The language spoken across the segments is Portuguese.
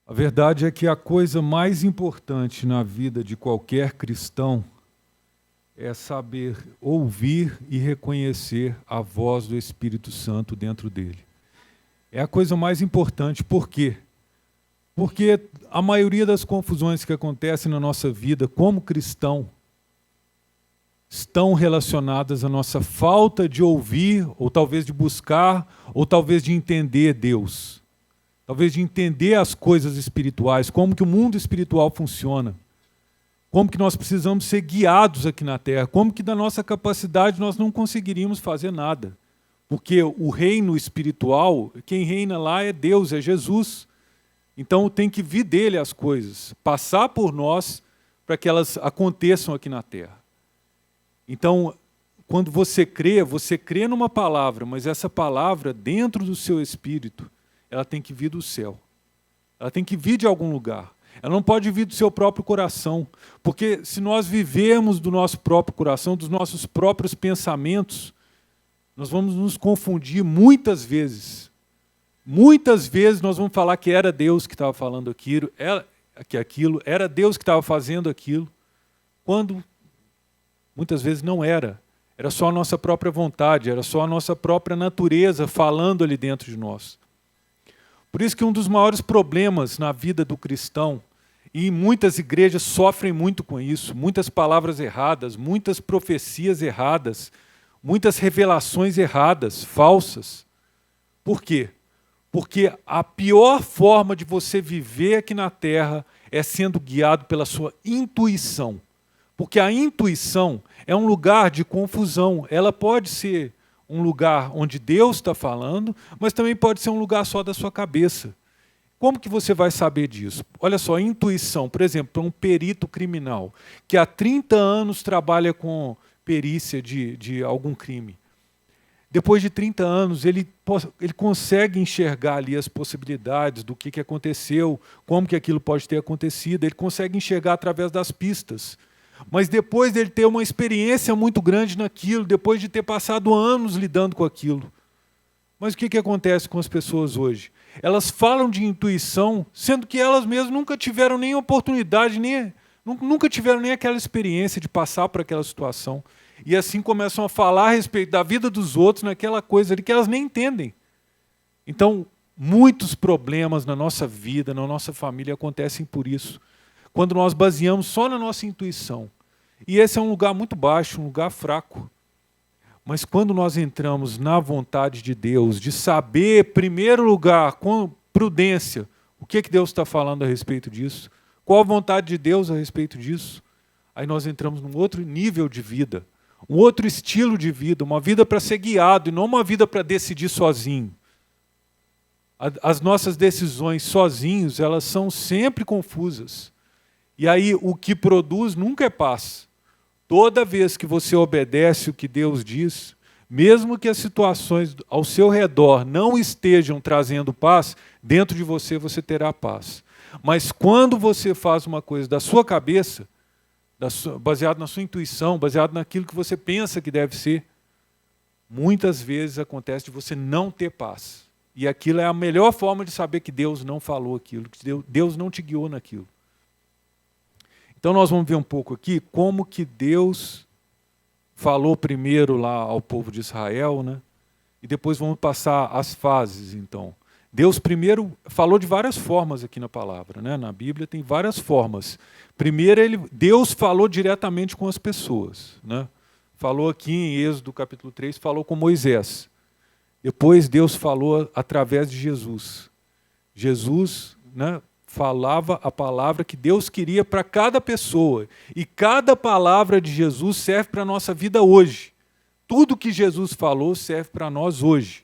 A verdade é que a coisa mais importante na vida de qualquer cristão é saber ouvir e reconhecer a voz do Espírito Santo dentro dele. É a coisa mais importante. Por quê? Porque a maioria das confusões que acontecem na nossa vida como cristão estão relacionadas à nossa falta de ouvir, ou talvez de buscar, ou talvez de entender Deus. Talvez de entender as coisas espirituais, como que o mundo espiritual funciona, como que nós precisamos ser guiados aqui na Terra, como que da nossa capacidade nós não conseguiríamos fazer nada. Porque o reino espiritual, quem reina lá é Deus, é Jesus. Então tem que vir dele as coisas, passar por nós para que elas aconteçam aqui na Terra. Então, quando você crê numa palavra, mas essa palavra dentro do seu espírito, ela tem que vir do céu. Ela tem que vir de algum lugar. Ela não pode vir do seu próprio coração. Porque se nós vivermos do nosso próprio coração, dos nossos próprios pensamentos, nós vamos nos confundir muitas vezes. Muitas vezes nós vamos falar que era Deus que estava falando aquilo, era Deus que estava fazendo aquilo, quando muitas vezes não era. Era só a nossa própria vontade, era só a nossa própria natureza falando ali dentro de nós. Por isso que um dos maiores problemas na vida do cristão, e muitas igrejas sofrem muito com isso, muitas palavras erradas, muitas profecias erradas, muitas revelações erradas, falsas. Por quê? Porque a pior forma de você viver aqui na Terra é sendo guiado pela sua intuição. Porque a intuição é um lugar de confusão. Ela pode ser um lugar onde Deus está falando, mas também pode ser um lugar só da sua cabeça. Como que você vai saber disso? Olha só, a intuição, por exemplo, para um perito criminal, que há 30 anos trabalha com perícia de algum crime. Depois de 30 anos, ele consegue enxergar ali as possibilidades do que aconteceu, como que aquilo pode ter acontecido, ele consegue enxergar através das pistas. Mas depois dele ter uma experiência muito grande naquilo, depois de ter passado anos lidando com aquilo. Mas o que acontece com as pessoas hoje? Elas falam de intuição, sendo que elas mesmas nunca tiveram nem oportunidade, nunca tiveram nem aquela experiência de passar por aquela situação. E assim começam a falar a respeito da vida dos outros naquela coisa ali que elas nem entendem. Então, muitos problemas na nossa vida, na nossa família, acontecem por isso. Quando nós baseamos só na nossa intuição. E esse é um lugar muito baixo, um lugar fraco. Mas quando nós entramos na vontade de Deus, de saber, em primeiro lugar, com prudência, o que Deus está falando a respeito disso, qual a vontade de Deus a respeito disso, aí nós entramos num outro nível de vida, um outro estilo de vida, uma vida para ser guiado e não uma vida para decidir sozinho. As nossas decisões sozinhos, elas são sempre confusas. E aí o que produz nunca é paz. Toda vez que você obedece o que Deus diz, mesmo que as situações ao seu redor não estejam trazendo paz, dentro de você você terá paz. Mas quando você faz uma coisa da sua cabeça, baseado na sua intuição, baseado naquilo que você pensa que deve ser, muitas vezes acontece de você não ter paz. E aquilo é a melhor forma de saber que Deus não falou aquilo, que Deus não te guiou naquilo. Então nós vamos ver um pouco aqui como que Deus falou primeiro lá ao povo de Israel, né? E depois vamos passar as fases, então. Deus primeiro falou de várias formas aqui na palavra, né? Na Bíblia tem várias formas. Primeiro, Deus falou diretamente com as pessoas, né? Falou aqui em Êxodo capítulo 3, falou com Moisés. Depois Deus falou através de Jesus. Jesus, né, falava a palavra que Deus queria para cada pessoa. E cada palavra de Jesus serve para a nossa vida hoje. Tudo que Jesus falou serve para nós hoje.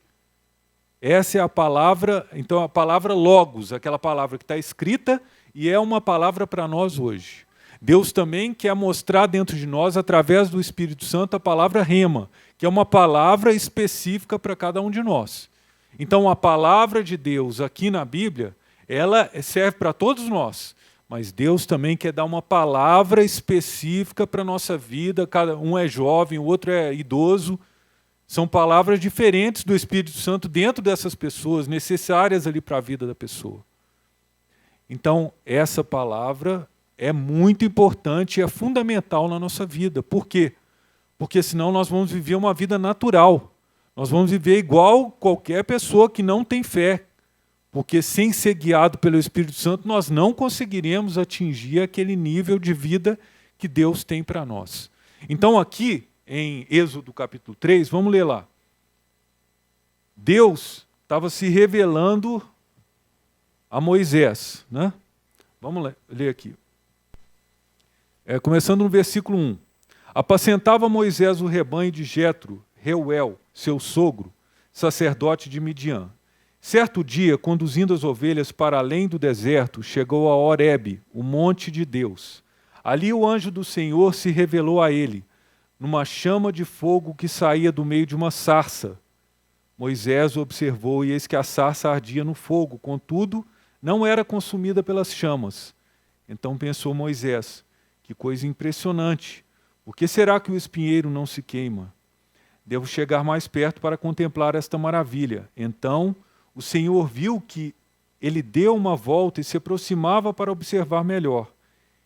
Essa é a palavra, então a palavra logos, aquela palavra que está escrita e é uma palavra para nós hoje. Deus também quer mostrar dentro de nós, através do Espírito Santo, a palavra rema, que é uma palavra específica para cada um de nós. Então a palavra de Deus aqui na Bíblia, ela serve para todos nós, mas Deus também quer dar uma palavra específica para a nossa vida, cada um é jovem, o outro é idoso, são palavras diferentes do Espírito Santo dentro dessas pessoas, necessárias ali para a vida da pessoa. Então, essa palavra é muito importante, é fundamental na nossa vida. Por quê? Porque senão nós vamos viver uma vida natural. Nós vamos viver igual qualquer pessoa que não tem fé. Porque sem ser guiado pelo Espírito Santo, nós não conseguiremos atingir aquele nível de vida que Deus tem para nós. Então aqui, em Êxodo capítulo 3, vamos ler lá. Deus estava se revelando a Moisés, né? Vamos ler aqui. Começando no versículo 1. Apacentava Moisés o rebanho de Jetro, Reuel, seu sogro, sacerdote de Midian. Certo dia, conduzindo as ovelhas para além do deserto, chegou a Horebe, o monte de Deus. Ali o anjo do Senhor se revelou a ele, numa chama de fogo que saía do meio de uma sarça. Moisés o observou e eis que a sarça ardia no fogo, contudo, não era consumida pelas chamas. Então pensou Moisés, que coisa impressionante, por que será que o espinheiro não se queima? Devo chegar mais perto para contemplar esta maravilha. Então o Senhor viu que ele deu uma volta e se aproximava para observar melhor.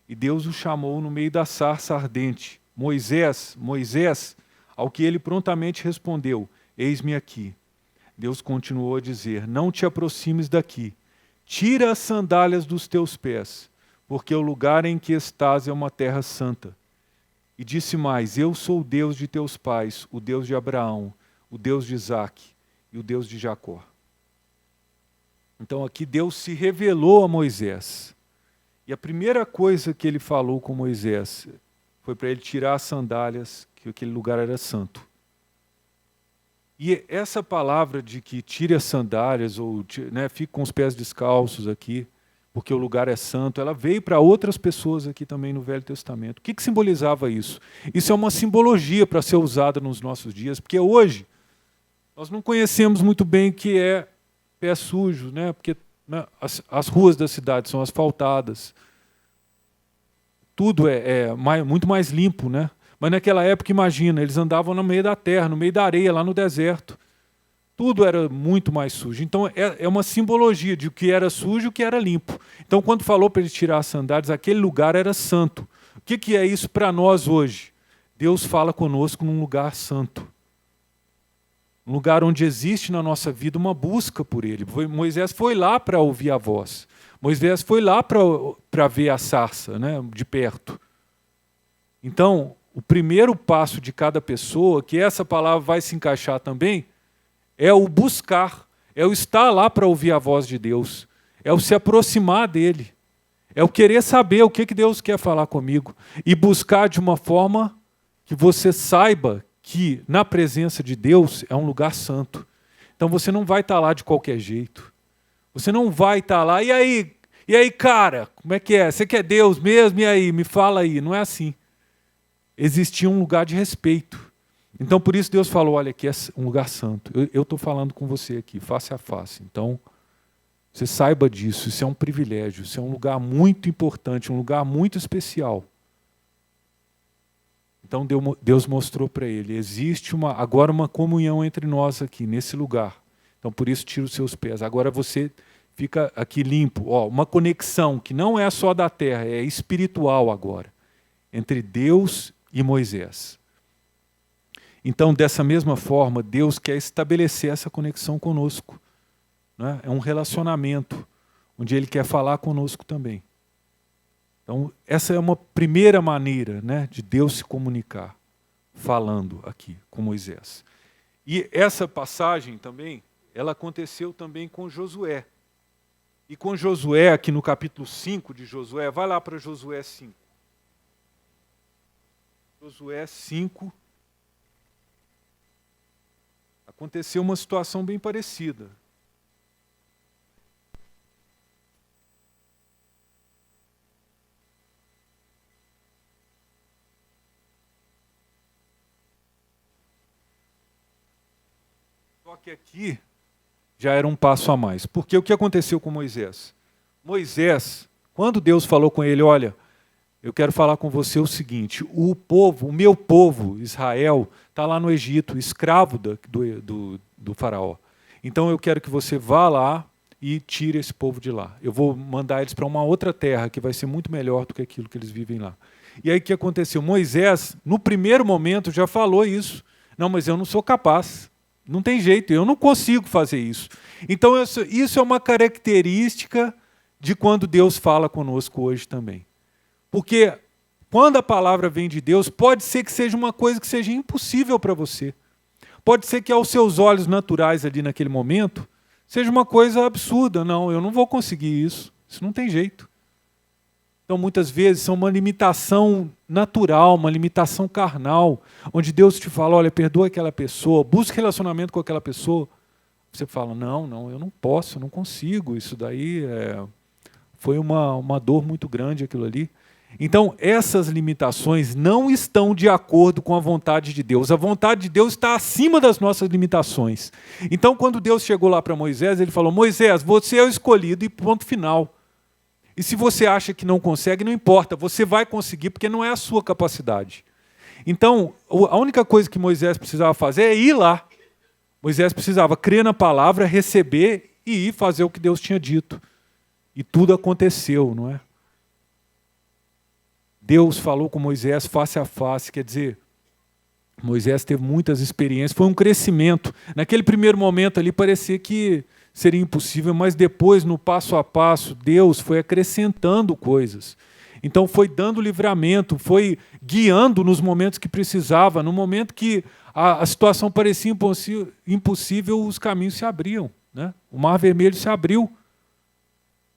E Deus o chamou no meio da sarça ardente. Moisés, Moisés, ao que ele prontamente respondeu, eis-me aqui. Deus continuou a dizer, não te aproximes daqui. Tira as sandálias dos teus pés, porque o lugar em que estás é uma terra santa. E disse mais, eu sou o Deus de teus pais, o Deus de Abraão, o Deus de Isaque e o Deus de Jacó. Então aqui Deus se revelou a Moisés. E a primeira coisa que ele falou com Moisés foi para ele tirar as sandálias, que aquele lugar era santo. E essa palavra de que tire as sandálias, ou fique com os pés descalços aqui, porque o lugar é santo, ela veio para outras pessoas aqui também no Velho Testamento. O que simbolizava isso? Isso é uma simbologia para ser usada nos nossos dias, porque hoje nós não conhecemos muito bem o que é pé sujo, porque as ruas da cidade são asfaltadas, tudo é muito mais limpo, Mas naquela época, imagina, eles andavam no meio da terra, no meio da areia, lá no deserto. Tudo era muito mais sujo. Então é uma simbologia de o que era sujo e o que era limpo. Então quando falou para ele tirar as sandálias, aquele lugar era santo. O que é isso para nós hoje? Deus fala conosco num lugar santo. Um lugar onde existe na nossa vida uma busca por Ele. Moisés foi lá para ouvir a voz. Moisés foi lá para ver a sarça, de perto. Então, o primeiro passo de cada pessoa, que essa palavra vai se encaixar também, é o buscar, é o estar lá para ouvir a voz de Deus, é o se aproximar dEle, é o querer saber o que Deus quer falar comigo e buscar de uma forma que você saiba que na presença de Deus é um lugar santo. Então você não vai estar lá de qualquer jeito. Você não vai estar lá, e aí, cara, como é que é? Você quer Deus mesmo? E aí, me fala aí. Não é assim. Existia um lugar de respeito. Então por isso Deus falou, olha, aqui é um lugar santo. Eu estou falando com você aqui, face a face. Então, você saiba disso, isso é um privilégio, isso é um lugar muito importante, um lugar muito especial. Então Deus mostrou para ele, existe agora uma comunhão entre nós aqui, nesse lugar. Então por isso tira os seus pés. Agora você fica aqui limpo. Uma conexão que não é só da terra, é espiritual agora. Entre Deus e Moisés. Então dessa mesma forma, Deus quer estabelecer essa conexão conosco. É um relacionamento, onde Ele quer falar conosco também. Então, essa é uma primeira maneira de Deus se comunicar, falando aqui com Moisés. E essa passagem também, ela aconteceu também com Josué. E com Josué, aqui no capítulo 5 de Josué, vai lá para Josué 5. Josué 5. Aconteceu uma situação bem parecida. Só que aqui já era um passo a mais. Porque o que aconteceu com Moisés? Moisés, quando Deus falou com ele, olha, eu quero falar com você o seguinte, o meu povo, Israel, está lá no Egito, escravo do faraó. Então eu quero que você vá lá e tira esse povo de lá. Eu vou mandar eles para uma outra terra que vai ser muito melhor do que aquilo que eles vivem lá. E aí o que aconteceu? Moisés, no primeiro momento, já falou isso. Não, mas eu não sou capaz. Não tem jeito, eu não consigo fazer isso. Então isso é uma característica de quando Deus fala conosco hoje também. Porque quando a palavra vem de Deus, pode ser que seja uma coisa que seja impossível para você. Pode ser que aos seus olhos naturais ali naquele momento, seja uma coisa absurda. Não, eu não vou conseguir isso. Isso não tem jeito. Então, muitas vezes, são uma limitação natural, uma limitação carnal, onde Deus te fala, olha, perdoa aquela pessoa, busque relacionamento com aquela pessoa. Você fala, não, eu não posso, eu não consigo. Isso daí foi uma dor muito grande, aquilo ali. Então, essas limitações não estão de acordo com a vontade de Deus. A vontade de Deus está acima das nossas limitações. Então, quando Deus chegou lá para Moisés, ele falou, Moisés, você é o escolhido e ponto final. E se você acha que não consegue, não importa, você vai conseguir, porque não é a sua capacidade. Então, a única coisa que Moisés precisava fazer é ir lá. Moisés precisava crer na palavra, receber e ir fazer o que Deus tinha dito. E tudo aconteceu, não é? Deus falou com Moisés face a face, quer dizer, Moisés teve muitas experiências, foi um crescimento. Naquele primeiro momento ali parecia que seria impossível, mas depois, no passo a passo, Deus foi acrescentando coisas. Então foi dando livramento, foi guiando nos momentos que precisava, no momento que a situação parecia impossível, os caminhos se abriam, né? O Mar Vermelho se abriu.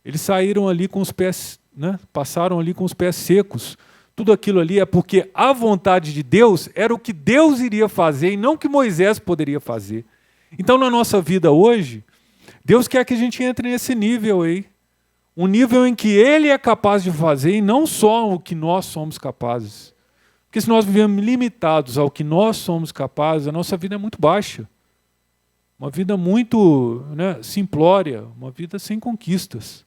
Eles saíram ali com os pés, né? Passaram ali com os pés secos. Tudo aquilo ali é porque a vontade de Deus era o que Deus iria fazer e não o que Moisés poderia fazer. Então, na nossa vida hoje, Deus quer que a gente entre nesse nível aí. Um nível em que Ele é capaz de fazer e não só o que nós somos capazes. Porque se nós vivemos limitados ao que nós somos capazes, a nossa vida é muito baixa. Uma vida muito, né, simplória, uma vida sem conquistas.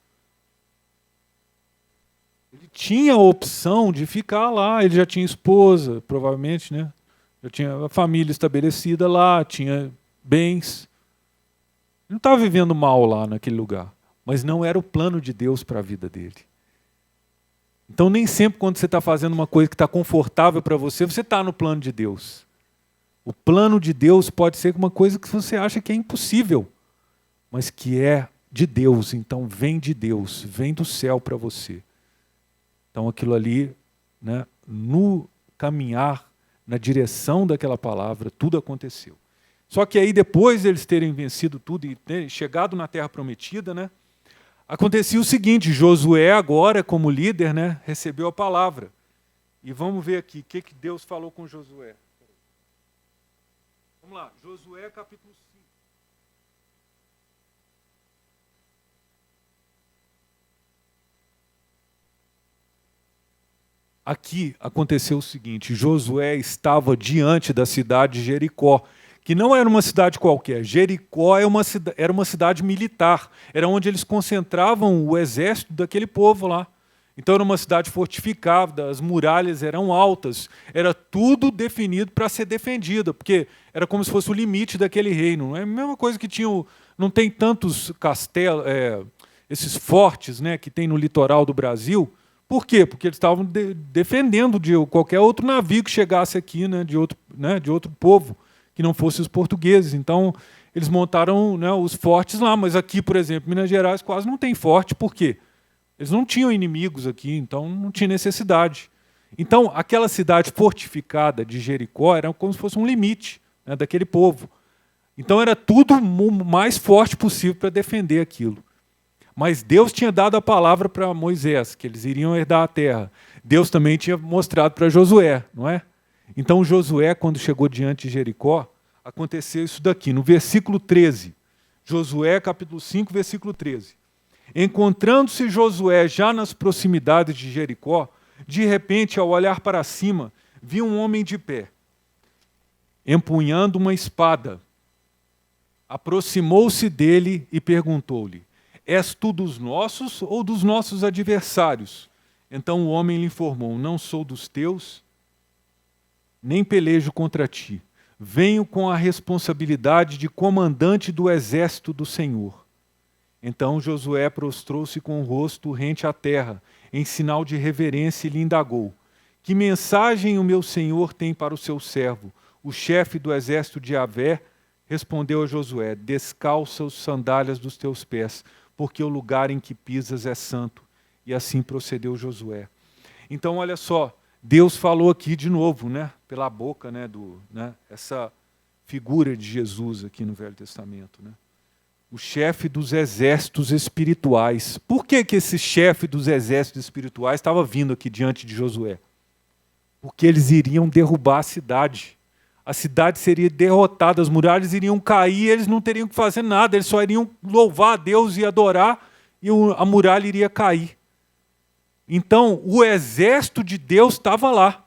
Ele tinha a opção de ficar lá, ele já tinha esposa, provavelmente, né? Já tinha a família estabelecida lá, tinha bens. Ele não estava vivendo mal lá naquele lugar, mas não era o plano de Deus para a vida dele. Então, nem sempre quando você está fazendo uma coisa que está confortável para você, você está no plano de Deus. O plano de Deus pode ser uma coisa que você acha que é impossível, mas que é de Deus. Então, vem de Deus, vem do céu para você. Então, aquilo ali, né, no caminhar, na direção daquela palavra, tudo aconteceu. Só que aí, depois de eles terem vencido tudo e terem chegado na Terra Prometida, né, acontecia o seguinte, Josué agora, como líder, né, recebeu a palavra. E vamos ver aqui, o que Deus falou com Josué. Vamos lá, Josué capítulo 5. Aqui aconteceu o seguinte, Josué estava diante da cidade de Jericó, que não era uma cidade qualquer. Jericó era uma cidade militar, era onde eles concentravam o exército daquele povo lá. Então era uma cidade fortificada, as muralhas eram altas, era tudo definido para ser defendida, porque era como se fosse o limite daquele reino. É a mesma coisa que não tem tantos castelos, esses fortes, né, que tem no litoral do Brasil. Por quê? Porque eles estavam defendendo de qualquer outro navio que chegasse aqui, né, de outro povo, que não fosse os portugueses. Então, eles montaram, né, os fortes lá, mas aqui, por exemplo, Minas Gerais quase não tem forte. Por quê? Eles não tinham inimigos aqui, então não tinha necessidade. Então, aquela cidade fortificada de Jericó era como se fosse um limite, né, daquele povo. Então, era tudo o mais forte possível para defender aquilo. Mas Deus tinha dado a palavra para Moisés, que eles iriam herdar a terra. Deus também tinha mostrado para Josué, não é? Então Josué, quando chegou diante de Jericó, aconteceu isso daqui, no versículo 13. Josué, capítulo 5, versículo 13. Encontrando-se Josué já nas proximidades de Jericó, de repente, ao olhar para cima, viu um homem de pé, empunhando uma espada. Aproximou-se dele e perguntou-lhe, és tu dos nossos ou dos nossos adversários? Então o homem lhe informou, não sou dos teus, nem pelejo contra ti. Venho com a responsabilidade de comandante do exército do Senhor. Então Josué prostrou-se com o rosto rente à terra, em sinal de reverência, e lhe indagou: que mensagem o meu senhor tem para o seu servo? O chefe do exército de Javé respondeu a Josué: descalça as sandálias dos teus pés, porque o lugar em que pisas é santo. E assim procedeu Josué. Então, olha só, Deus falou aqui de novo, né, pela boca, essa figura de Jesus aqui no Velho Testamento, né? O chefe dos exércitos espirituais. Por que esse chefe dos exércitos espirituais estava vindo aqui diante de Josué? Porque eles iriam derrubar a cidade. A cidade seria derrotada, as muralhas iriam cair, eles não teriam que fazer nada, eles só iriam louvar a Deus e adorar, e a muralha iria cair. Então, o exército de Deus estava lá.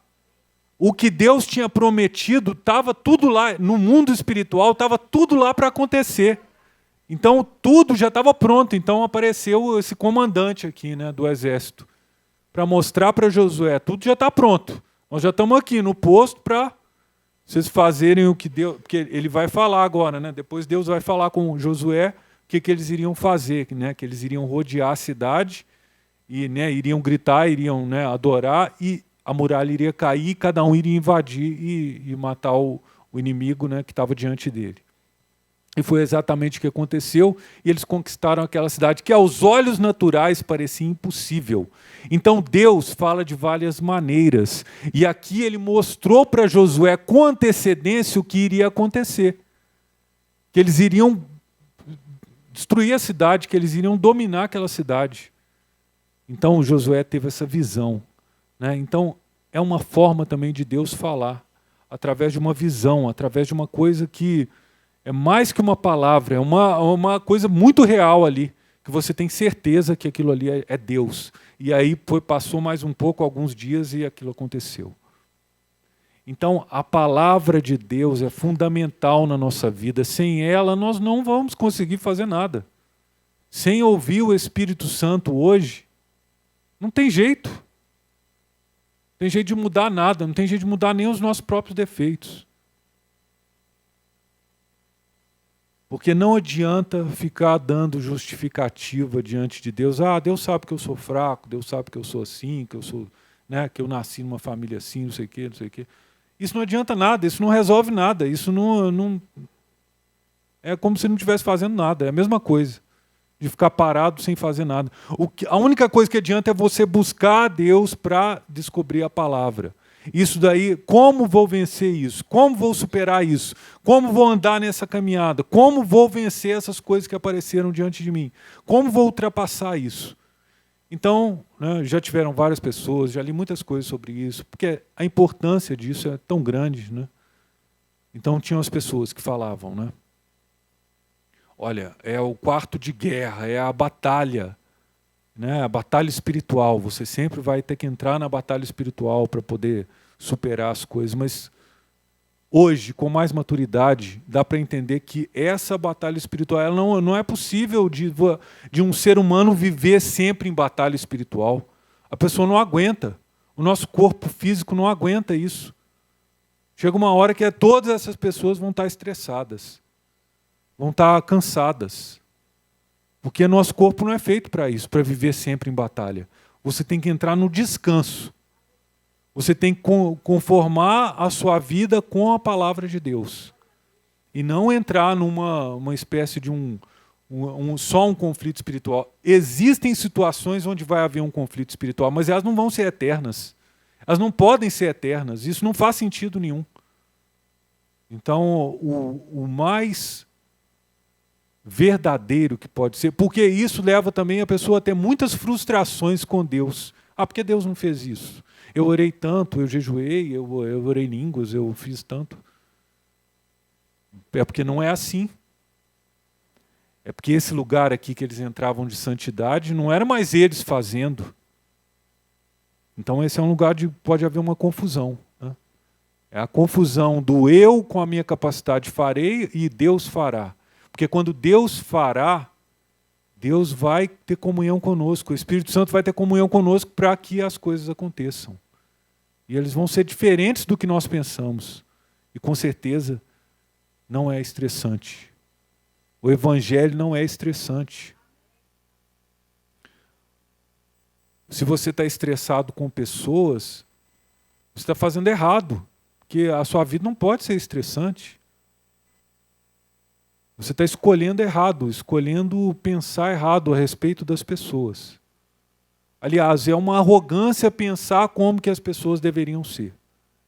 O que Deus tinha prometido estava tudo lá, no mundo espiritual, estava tudo lá para acontecer. Então, tudo já estava pronto. Então, apareceu esse comandante aqui, né, do exército, para mostrar para Josué, tudo já está pronto. Nós já estamos aqui no posto para vocês fazerem o que Deus... Porque ele vai falar agora, né? Depois Deus vai falar com Josué o que eles iriam fazer, né? Que eles iriam rodear a cidade, e, né, iriam gritar, iriam, né, adorar, e a muralha iria cair, cada um iria invadir e matar o inimigo, né, que estava diante dele. E foi exatamente o que aconteceu, e eles conquistaram aquela cidade que aos olhos naturais parecia impossível. Então Deus fala de várias maneiras, e aqui ele mostrou para Josué com antecedência o que iria acontecer. Que eles iriam destruir a cidade, que eles iriam dominar aquela cidade. Então Josué teve essa visão, né? Então é uma forma também de Deus falar, através de uma visão, através de uma coisa que é mais que uma palavra, é uma coisa muito real ali, que você tem certeza que aquilo ali é Deus. E aí passou mais um pouco, alguns dias, e aquilo aconteceu. Então a palavra de Deus é fundamental na nossa vida. Sem ela nós não vamos conseguir fazer nada. Sem ouvir o Espírito Santo hoje, não tem jeito. Não tem jeito de mudar nada, não tem jeito de mudar nem os nossos próprios defeitos. Porque não adianta ficar dando justificativa diante de Deus. Ah, Deus sabe que eu sou fraco, Deus sabe que eu sou assim, que eu sou, né, que eu nasci numa família assim, não sei o quê, não sei o quê. Isso não adianta nada, isso não resolve nada, isso não é como se não estivesse fazendo nada, é a mesma coisa. De ficar parado sem fazer nada. A única coisa que adianta é você buscar a Deus para descobrir a palavra. Isso daí, como vou vencer isso? Como vou superar isso? Como vou andar nessa caminhada? Como vou vencer essas coisas que apareceram diante de mim? Como vou ultrapassar isso? Então, né, já tiveram várias pessoas, já li muitas coisas sobre isso, porque a importância disso é tão grande, né? Então tinham as pessoas que falavam, né? Olha, é o quarto de guerra, é a batalha, né? A batalha espiritual. Você sempre vai ter que entrar na batalha espiritual para poder superar as coisas. Mas hoje, com mais maturidade, dá para entender que essa batalha espiritual ela não é possível de um ser humano viver sempre em batalha espiritual. A pessoa não aguenta. O nosso corpo físico não aguenta isso. Chega uma hora que todas essas pessoas vão estar estressadas. Vão estar cansadas. Porque nosso corpo não é feito para isso, para viver sempre em batalha. Você tem que entrar no descanso. Você tem que conformar a sua vida com a palavra de Deus. E não entrar numa espécie de só um conflito espiritual. Existem situações onde vai haver um conflito espiritual, mas elas não vão ser eternas. Elas não podem ser eternas. Isso não faz sentido nenhum. Então, o mais verdadeiro que pode ser, porque isso leva também a pessoa a ter muitas frustrações com Deus. Ah, porque Deus não fez isso? Eu orei tanto, eu jejuei, eu orei línguas, eu fiz tanto. É porque não é assim. É porque esse lugar aqui que eles entravam de santidade não era mais eles fazendo. Então esse é um lugar de pode haver uma confusão, né? É a confusão do eu com a minha capacidade farei e Deus fará. Porque quando Deus fará, Deus vai ter comunhão conosco. O Espírito Santo vai ter comunhão conosco para que as coisas aconteçam. E eles vão ser diferentes do que nós pensamos. E com certeza não é estressante. O Evangelho não é estressante. Se você está estressado com pessoas, você está fazendo errado, porque a sua vida não pode ser estressante. Você está escolhendo errado, escolhendo pensar errado a respeito das pessoas. Aliás, é uma arrogância pensar como que as pessoas deveriam ser.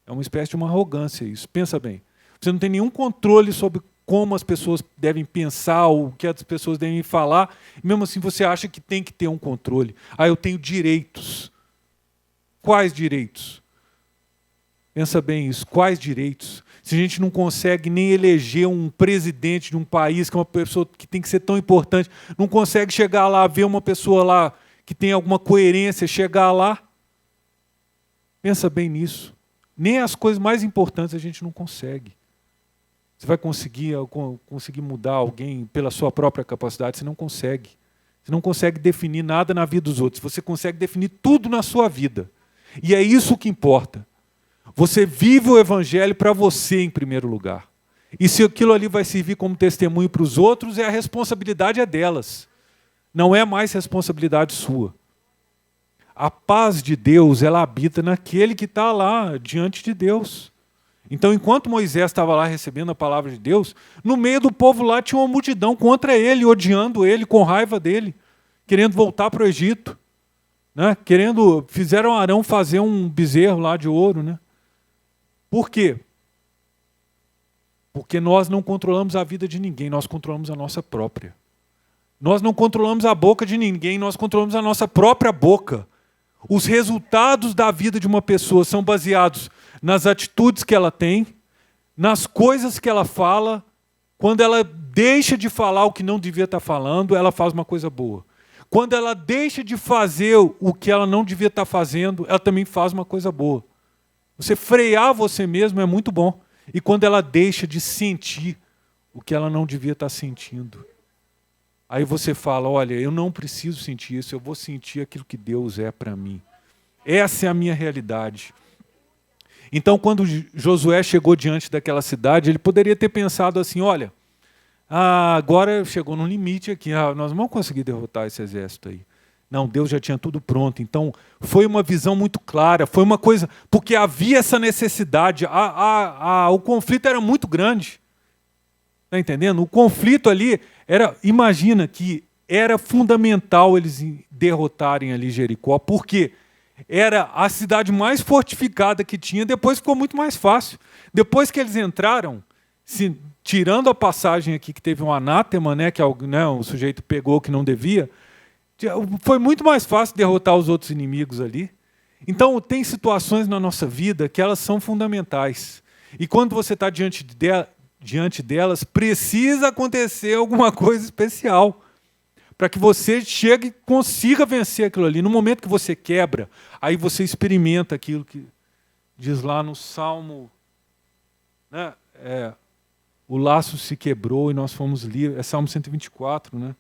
É uma espécie de uma arrogância isso. Pensa bem. Você não tem nenhum controle sobre como as pessoas devem pensar, ou o que as pessoas devem falar, e mesmo assim você acha que tem que ter um controle. Ah, eu tenho direitos. Quais direitos? Pensa bem isso, quais direitos? Se a gente não consegue nem eleger um presidente de um país, que é uma pessoa que tem que ser tão importante, não consegue chegar lá, ver uma pessoa lá que tem alguma coerência, chegar lá, pensa bem nisso. Nem as coisas mais importantes a gente não consegue. Você vai conseguir mudar alguém pela sua própria capacidade? Você não consegue. Você não consegue definir nada na vida dos outros. Você consegue definir tudo na sua vida. E é isso que importa. Você vive o evangelho para você em primeiro lugar. E se aquilo ali vai servir como testemunho para os outros, a responsabilidade é delas. Não é mais responsabilidade sua. A paz de Deus, ela habita naquele que está lá diante de Deus. Então, enquanto Moisés estava lá recebendo a palavra de Deus, no meio do povo lá tinha uma multidão contra ele, odiando ele, com raiva dele, querendo voltar para o Egito. Né? Fizeram Arão fazer um bezerro lá de ouro. Né? Por quê? Porque nós não controlamos a vida de ninguém, nós controlamos a nossa própria. Nós não controlamos a boca de ninguém, nós controlamos a nossa própria boca. Os resultados da vida de uma pessoa são baseados nas atitudes que ela tem, nas coisas que ela fala. Quando ela deixa de falar o que não devia estar falando, ela faz uma coisa boa. Quando ela deixa de fazer o que ela não devia estar fazendo, ela também faz uma coisa boa. Você frear você mesmo é muito bom. E quando ela deixa de sentir o que ela não devia estar sentindo, aí você fala, olha, eu não preciso sentir isso, eu vou sentir aquilo que Deus é para mim. Essa é a minha realidade. Então, quando Josué chegou diante daquela cidade, ele poderia ter pensado assim, olha, agora chegou no limite aqui, nós não vamos conseguir derrotar esse exército aí. Não, Deus já tinha tudo pronto. Então, foi uma visão muito clara, foi uma coisa, porque havia essa necessidade, o conflito era muito grande. Está entendendo? O conflito ali, imagina que era fundamental eles derrotarem ali Jericó, porque era a cidade mais fortificada que tinha, depois ficou muito mais fácil. Depois que eles entraram, tirando a passagem aqui que teve um anátema, né, que o sujeito pegou que não devia, foi muito mais fácil derrotar os outros inimigos ali. Então, tem situações na nossa vida que elas são fundamentais. E quando você está diante delas, precisa acontecer alguma coisa especial para que você chegue e consiga vencer aquilo ali. No momento que você quebra, aí você experimenta aquilo que diz lá no Salmo, né? O laço se quebrou e nós fomos livres. É Salmo 124, né?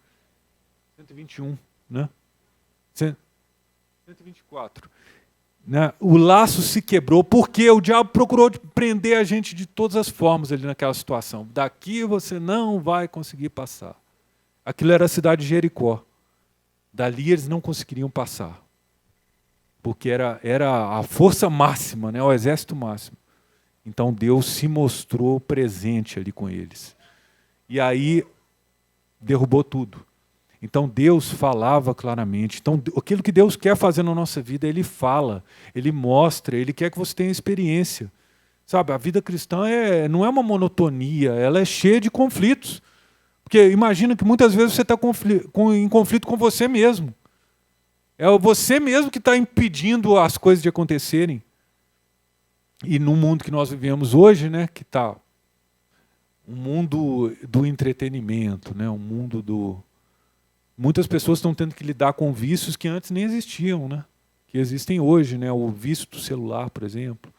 121, né? 124. Né? O laço se quebrou porque o diabo procurou prender a gente de todas as formas ali naquela situação. Daqui você não vai conseguir passar. Aquilo era a cidade de Jericó. Dali eles não conseguiriam passar. Porque era a força máxima, né? O exército máximo. Então Deus se mostrou presente ali com eles. E aí derrubou tudo. Então Deus falava claramente. Então aquilo que Deus quer fazer na nossa vida, Ele fala, Ele mostra, Ele quer que você tenha experiência. Sabe, a vida cristã não é uma monotonia, ela é cheia de conflitos. Porque imagina que muitas vezes você está em conflito com você mesmo. É você mesmo que está impedindo as coisas de acontecerem. E no mundo que nós vivemos hoje, né, que está um mundo do entretenimento, né, um mundo do... Muitas pessoas estão tendo que lidar com vícios que antes nem existiam, né, que existem hoje, né, o vício do celular, por exemplo.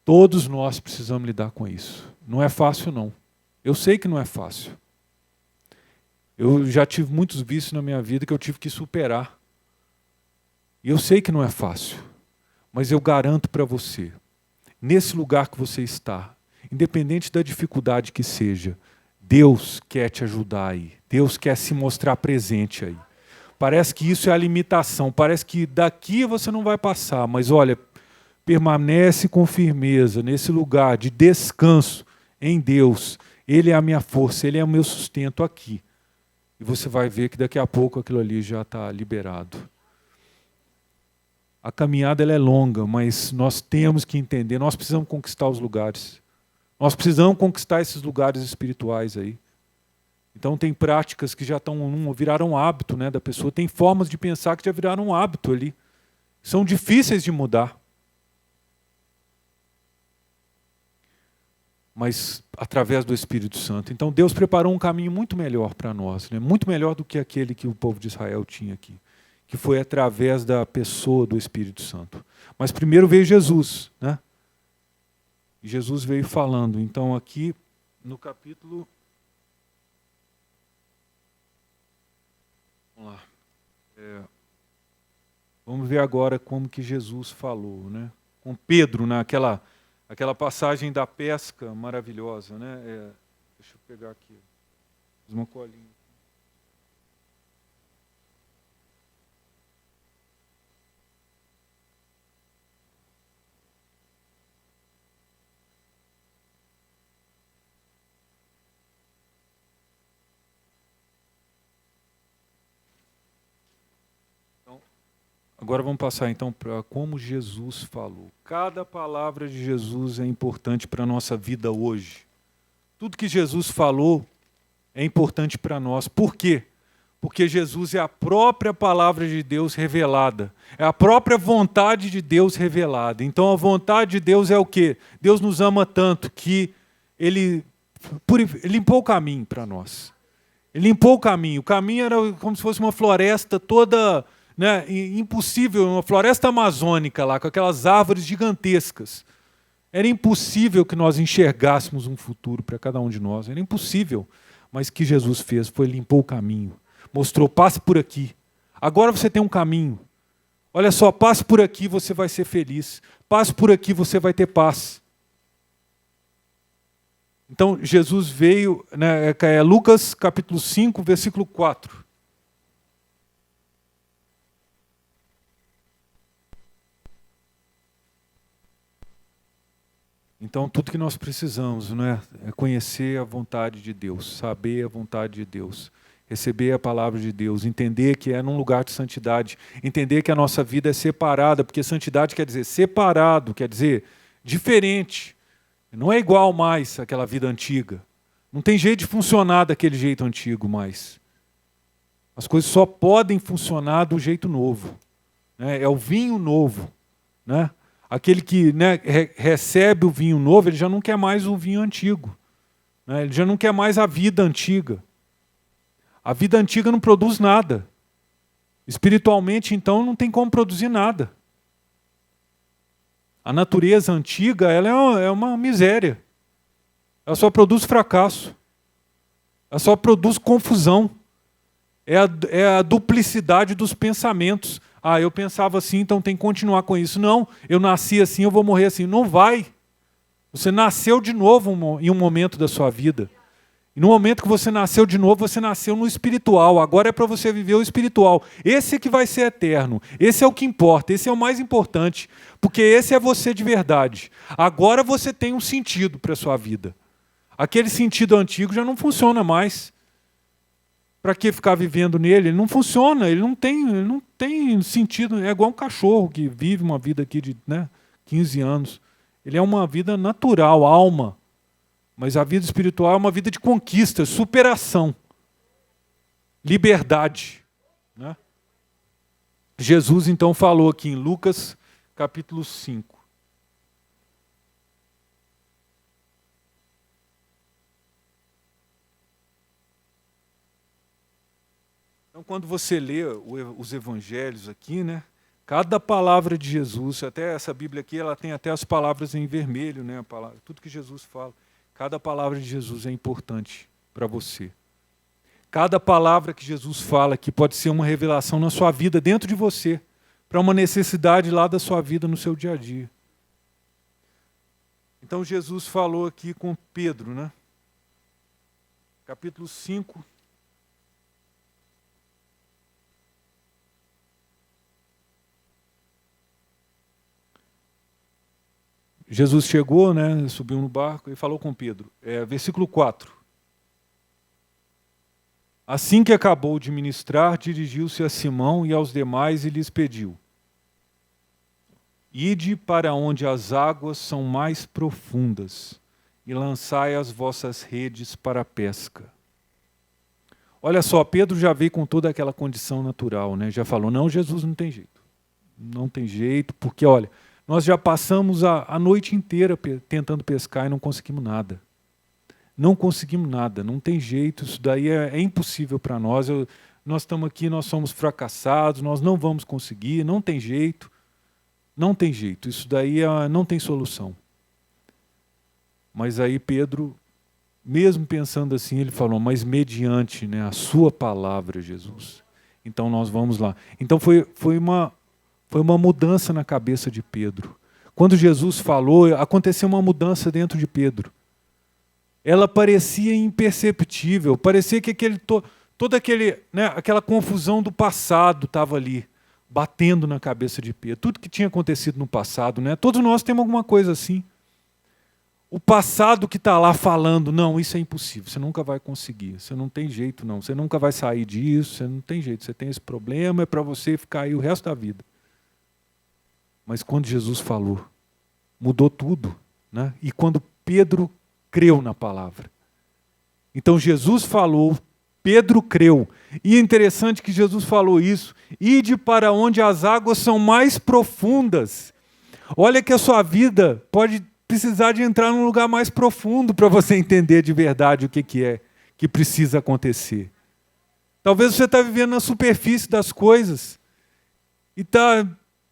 Todos nós precisamos lidar com isso. Não é fácil, não. Eu sei que não é fácil. Eu já tive muitos vícios na minha vida que eu tive que superar. E eu sei que não é fácil. Mas eu garanto para você, nesse lugar que você está, independente da dificuldade que seja, Deus quer te ajudar aí. Deus quer se mostrar presente aí. Parece que isso é a limitação, parece que daqui você não vai passar, mas olha, permanece com firmeza nesse lugar de descanso em Deus. Ele é a minha força, Ele é o meu sustento aqui. E você vai ver que daqui a pouco aquilo ali já está liberado. A caminhada ela é longa, mas nós temos que entender, nós precisamos conquistar os lugares. Nós precisamos conquistar esses lugares espirituais aí. Então tem práticas que já viraram hábito, né, da pessoa, tem formas de pensar que já viraram um hábito ali. São difíceis de mudar. Mas através do Espírito Santo. Então Deus preparou um caminho muito melhor para nós, né? Muito melhor do que aquele que o povo de Israel tinha aqui, que foi através da pessoa do Espírito Santo. Mas primeiro veio Jesus, né? E Jesus veio falando. Então aqui no capítulo... Vamos lá. Vamos ver agora como que Jesus falou, né? Com Pedro, naquela passagem da pesca maravilhosa, né? Deixa eu pegar aqui. Uma colinha. Então, agora vamos passar então para como Jesus falou. Cada palavra de Jesus é importante para a nossa vida hoje. Tudo que Jesus falou é importante para nós. Por quê? Porque Jesus é a própria palavra de Deus revelada. É a própria vontade de Deus revelada. Então a vontade de Deus é o quê? Deus nos ama tanto que Ele limpou o caminho para nós. Ele limpou o caminho. O caminho era como se fosse uma floresta toda, né, impossível, uma floresta amazônica lá, com aquelas árvores gigantescas. Era impossível que nós enxergássemos um futuro para cada um de nós. Era impossível. Mas o que Jesus fez foi limpou o caminho. Mostrou, passe por aqui. Agora você tem um caminho. Olha só, passe por aqui, você vai ser feliz. Passe por aqui, você vai ter paz. Então, Jesus veio, né, Lucas capítulo 5, versículo 4. Então, tudo que nós precisamos, né, é conhecer a vontade de Deus, saber a vontade de Deus, receber a palavra de Deus, entender que é num lugar de santidade, entender que a nossa vida é separada, porque santidade quer dizer separado, quer dizer diferente. Não é igual mais àquela vida antiga. Não tem jeito de funcionar daquele jeito antigo mais. As coisas só podem funcionar do jeito novo, né? É o vinho novo, né? Aquele que, né, recebe o vinho novo, ele já não quer mais o vinho antigo, né? Ele já não quer mais a vida antiga. A vida antiga não produz nada. Espiritualmente, então, não tem como produzir nada. A natureza antiga ela é uma miséria. Ela só produz fracasso. Ela só produz confusão. É a duplicidade dos pensamentos. Ah, eu pensava assim, então tem que continuar com isso. Não, eu nasci assim, eu vou morrer assim. Não vai. Você nasceu de novo em um momento da sua vida. E no momento que você nasceu de novo, você nasceu no espiritual. Agora é para você viver o espiritual. Esse é que vai ser eterno. Esse é o que importa. Esse é o mais importante. Porque esse é você de verdade. Agora você tem um sentido para a sua vida. Aquele sentido antigo já não funciona mais. Para que ficar vivendo nele? Ele não funciona. Ele não tem sentido. É igual um cachorro que vive uma vida aqui de, né, 15 anos. Ele é uma vida natural, alma. Mas a vida espiritual é uma vida de conquista, superação, liberdade, né? Jesus então falou aqui em Lucas capítulo 5. Então quando você lê os evangelhos aqui, né, cada palavra de Jesus, até essa Bíblia aqui, ela tem até as palavras em vermelho, né, tudo que Jesus fala. Cada palavra de Jesus é importante para você. Cada palavra que Jesus fala aqui pode ser uma revelação na sua vida, dentro de você, para uma necessidade lá da sua vida, no seu dia a dia. Então Jesus falou aqui com Pedro, né? Capítulo 5. Jesus chegou, né, subiu no barco e falou com Pedro. Versículo 4. Assim que acabou de ministrar, dirigiu-se a Simão e aos demais e lhes pediu: Ide para onde as águas são mais profundas e lançai as vossas redes para a pesca. Olha só, Pedro já veio com toda aquela condição natural, né? Já falou, não, Jesus, não tem jeito. Não tem jeito, porque, olha, nós já passamos a noite inteira tentando pescar e não conseguimos nada. Não conseguimos nada, não tem jeito, isso daí é impossível para nós. Nós estamos aqui, nós somos fracassados, nós não vamos conseguir, não tem jeito. Não tem jeito, isso daí não tem solução. Mas aí Pedro, mesmo pensando assim, ele falou, mas mediante, né, a sua palavra, Jesus. Então nós vamos lá. Então foi uma mudança na cabeça de Pedro. Quando Jesus falou, aconteceu uma mudança dentro de Pedro. Ela parecia imperceptível, parecia que toda aquela confusão do passado estava ali, batendo na cabeça de Pedro. Tudo que tinha acontecido no passado, né? Todos nós temos alguma coisa assim. O passado que está lá falando, não, isso é impossível, você nunca vai conseguir, você não tem jeito não, você nunca vai sair disso, você não tem jeito, você tem esse problema, é para você ficar aí o resto da vida. Mas quando Jesus falou, mudou tudo, né? E quando Pedro creu na palavra. Então Jesus falou, Pedro creu. E é interessante que Jesus falou isso, ide para onde as águas são mais profundas. Olha que a sua vida pode precisar de entrar num lugar mais profundo para você entender de verdade o que é que precisa acontecer. Talvez você está vivendo na superfície das coisas e está,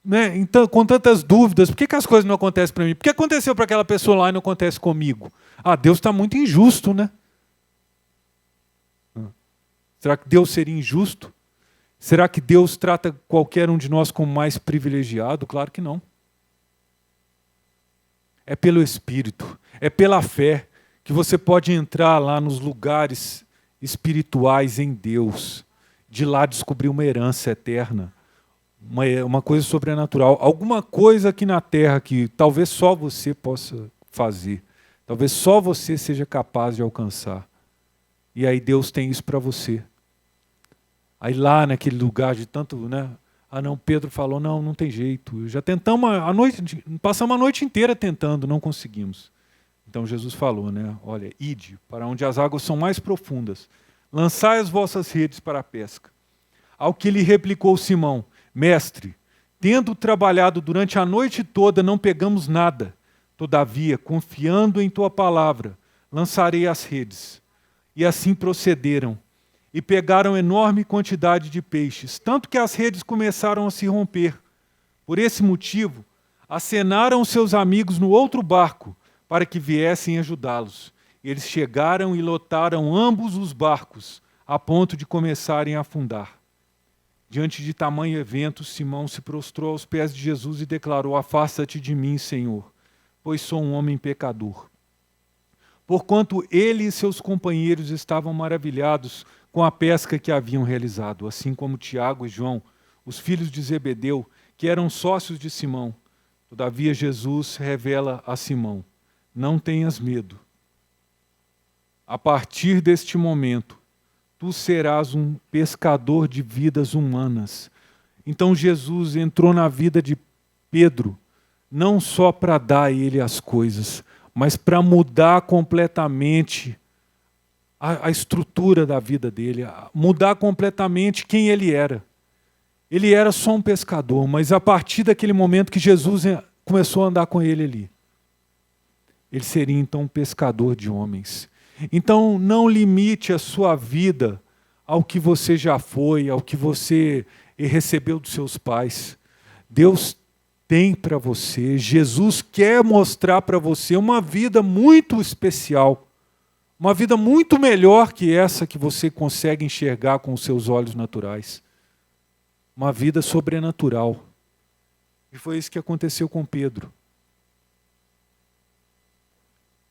né, então, com tantas dúvidas. Por que as coisas não acontecem para mim? Por que aconteceu para aquela pessoa lá e não acontece comigo? Ah, Deus está muito injusto, né? Será que Deus seria injusto? Será que Deus trata qualquer um de nós como mais privilegiado? Claro que não. É pelo Espírito, é pela fé que você pode entrar lá nos lugares espirituais em Deus, de lá descobrir uma herança eterna, uma coisa sobrenatural, alguma coisa aqui na terra que talvez só você possa fazer, talvez só você seja capaz de alcançar. E aí Deus tem isso para você. Aí lá naquele lugar de tanto, né? Ah não, Pedro falou, não tem jeito. Já tentamos passamos a noite inteira tentando, não conseguimos. Então Jesus falou, né? Olha, ide para onde as águas são mais profundas, lançai as vossas redes para a pesca. Ao que lhe replicou Simão, mestre, tendo trabalhado durante a noite toda, não pegamos nada. Todavia, confiando em tua palavra, lançarei as redes. E assim procederam. E pegaram enorme quantidade de peixes, tanto que as redes começaram a se romper. Por esse motivo, acenaram seus amigos no outro barco, para que viessem ajudá-los. Eles chegaram e lotaram ambos os barcos, a ponto de começarem a afundar. Diante de tamanho evento, Simão se prostrou aos pés de Jesus e declarou, afasta-te de mim, Senhor, pois sou um homem pecador. Porquanto ele e seus companheiros estavam maravilhados com a pesca que haviam realizado, assim como Tiago e João, os filhos de Zebedeu, que eram sócios de Simão. Todavia Jesus revela a Simão, não tenhas medo. A partir deste momento, tu serás um pescador de vidas humanas. Então Jesus entrou na vida de Pedro, não só para dar a ele as coisas, mas para mudar completamente a estrutura da vida dele, mudar completamente quem ele era. Ele era só um pescador, mas a partir daquele momento que Jesus começou a andar com ele ali, ele seria então um pescador de homens. Então não limite a sua vida ao que você já foi, ao que você recebeu dos seus pais. Deus tem para você, Jesus quer mostrar para você uma vida muito especial, uma vida muito melhor que essa que você consegue enxergar com os seus olhos naturais. Uma vida sobrenatural. E foi isso que aconteceu com Pedro.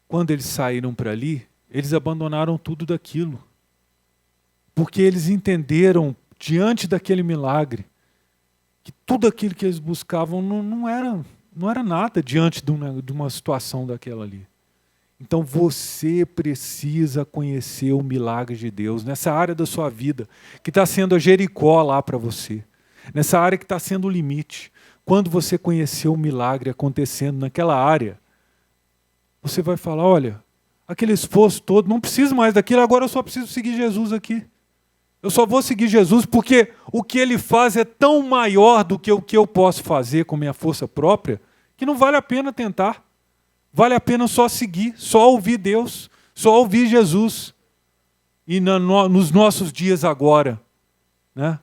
Quando eles saíram para ali, eles abandonaram tudo daquilo. Porque eles entenderam, diante daquele milagre, que tudo aquilo que eles buscavam não era não era nada diante de uma situação daquela ali. Então você precisa conhecer o milagre de Deus nessa área da sua vida, que está sendo a Jericó lá para você, nessa área que está sendo o limite. Quando você conhecer o milagre acontecendo naquela área, você vai falar, olha, aquele esforço todo, não preciso mais daquilo, agora eu só preciso seguir Jesus aqui. Eu só vou seguir Jesus porque o que ele faz é tão maior do que o que eu posso fazer com minha força própria, que não vale a pena tentar. Vale a pena só seguir, só ouvir Deus, só ouvir Jesus. E nos nossos dias agora, né,